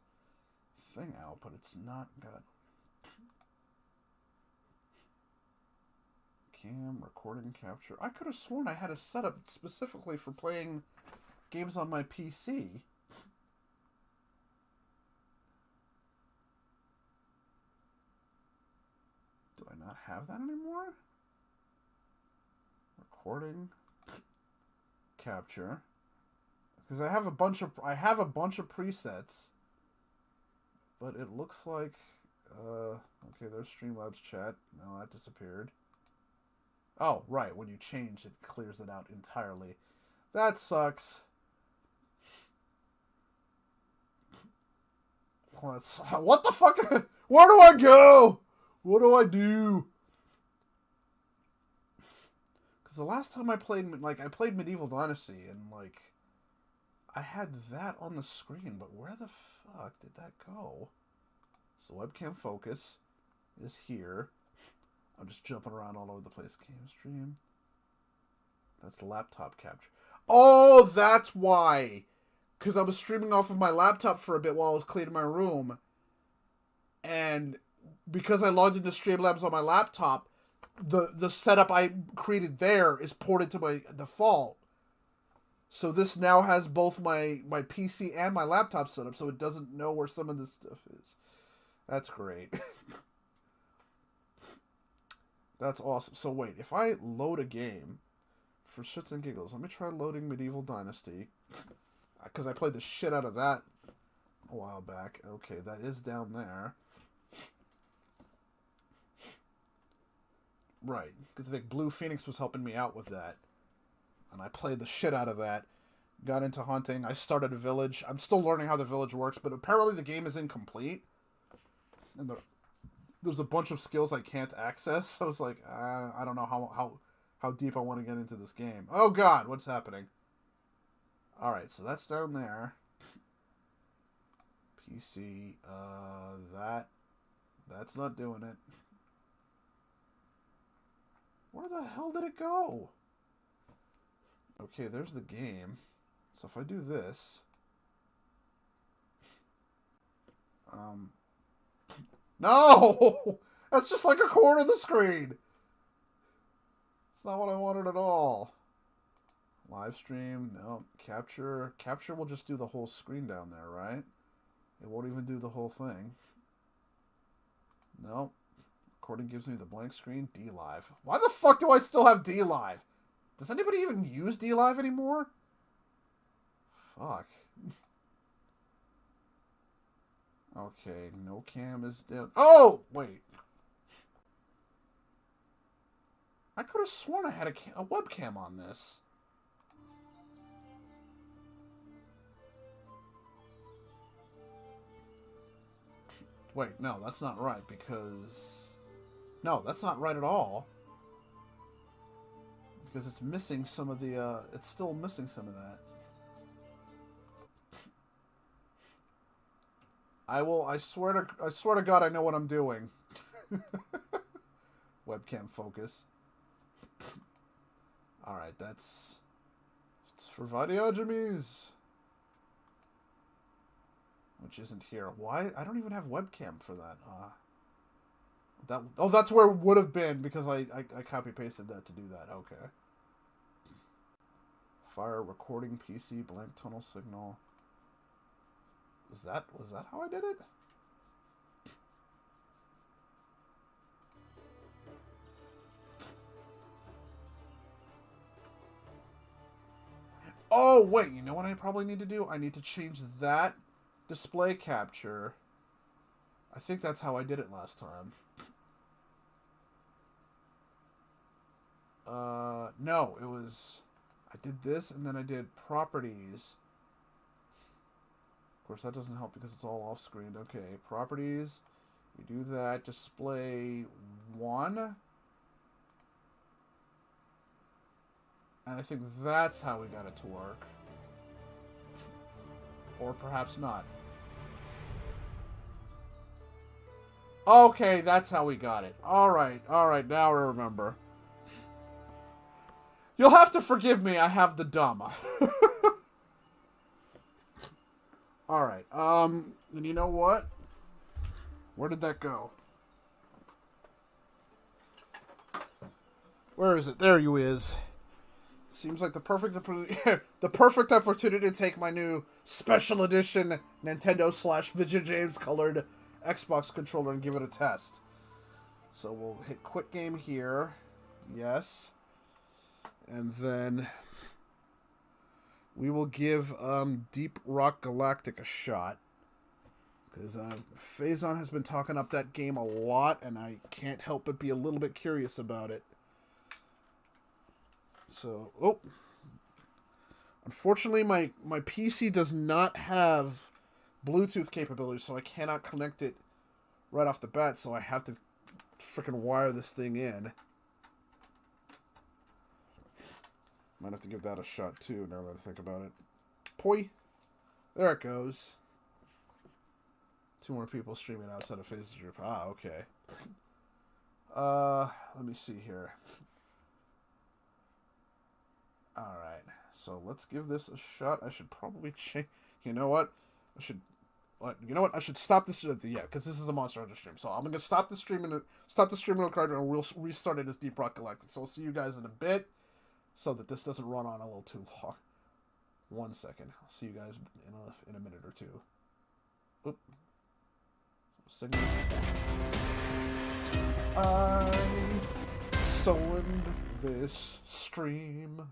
thing out, but it's not got. Cam, recording, capture. I could have sworn I had a setup specifically for playing games on my PC. Do I not have that anymore? Recording, capture. Because I have a bunch of presets, but it looks like okay, there's Streamlabs chat. No, that disappeared. Oh, right. When you change, it clears it out entirely. That sucks. What the fuck? Where do I go? What do I do? Because the last time I played, I played Medieval Dynasty, and, I had that on the screen, but where the fuck did that go? So webcam focus is here. I'm just jumping around all over the place. Cam stream. That's laptop capture. Oh, that's why. Because I was streaming off of my laptop for a bit while I was cleaning my room. And because I logged into Streamlabs on my laptop, the setup I created there is ported to my default. So this now has both my PC and my laptop set up, so it doesn't know where some of this stuff is. That's great. That's awesome. So wait, if I load a game, for shits and giggles, let me try loading Medieval Dynasty. Because I played the shit out of that a while back. Okay, that is down there. Right, because I think Blue Phoenix was helping me out with that. And I played the shit out of that. Got into hunting. I started a village. I'm still learning how the village works, but apparently the game is incomplete. And there's a bunch of skills I can't access. So it's like, I don't know how deep I want to get into this game. Oh god, what's happening? Alright, so that's down there. PC, that's not doing it. Where the hell did it go? Okay, there's the game. So if I do this... No! That's just like a corner of the screen! It's not what I wanted at all. Live stream, no. Capture. Capture will just do the whole screen down there, right? It won't even do the whole thing. No. Recording gives me the blank screen. DLive. Why the fuck do I still have DLive? Does anybody even use DLive anymore? Fuck. Okay, no cam is down. Oh! Wait. I could have sworn I had a webcam on this. Wait, no, that's not right, because... No, that's not right at all. Because it's missing some of the, it's still missing some of that. I swear to God, I know what I'm doing. Webcam focus. Alright, it's for Vadiajamis. Which isn't here. Why? I don't even have webcam for that. Oh, that's where it would have been because I copy-pasted that to do that. Okay. Fire recording PC, blank tunnel signal. Was that how I did it? Oh, wait, you know what I probably need to do? I need to change that display capture. I think that's how I did it last time. No, it was... I did this, and then I did properties. Of course, that doesn't help because it's all off-screen. Okay, properties. We do that. Display 1. And I think that's how we got it to work. Or perhaps not. Okay, that's how we got it. Alright, now I remember. You'll have to forgive me, I have the dumb. Alright, and you know what? Where did that go? Where is it? There you is. Seems like the perfect opportunity to take my new special edition Nintendo/Video James colored Xbox controller and give it a test. So we'll hit Quick Game here. Yes. And then we will give Deep Rock Galactic a shot. Because Faison has been talking up that game a lot, and I can't help but be a little bit curious about it. So, oh. Unfortunately, my PC does not have Bluetooth capability, so I cannot connect it right off the bat, so I have to frickin' wire this thing in. Might have to give that a shot, too, now that I think about it. Poi! There it goes. 2 more people streaming outside of Face's group. Ah, okay. Let me see here. Alright, so let's give this a shot. I should probably change... You know what? I should stop this... Yeah, because this is a Monster Hunter stream. So I'm going to stop the stream and we'll restart it as Deep Rock Galactic. So I'll see you guys in a bit so that this doesn't run on a little too long. 1 second. I'll see you guys in a minute or two. Oop. Signal. I summoned this stream.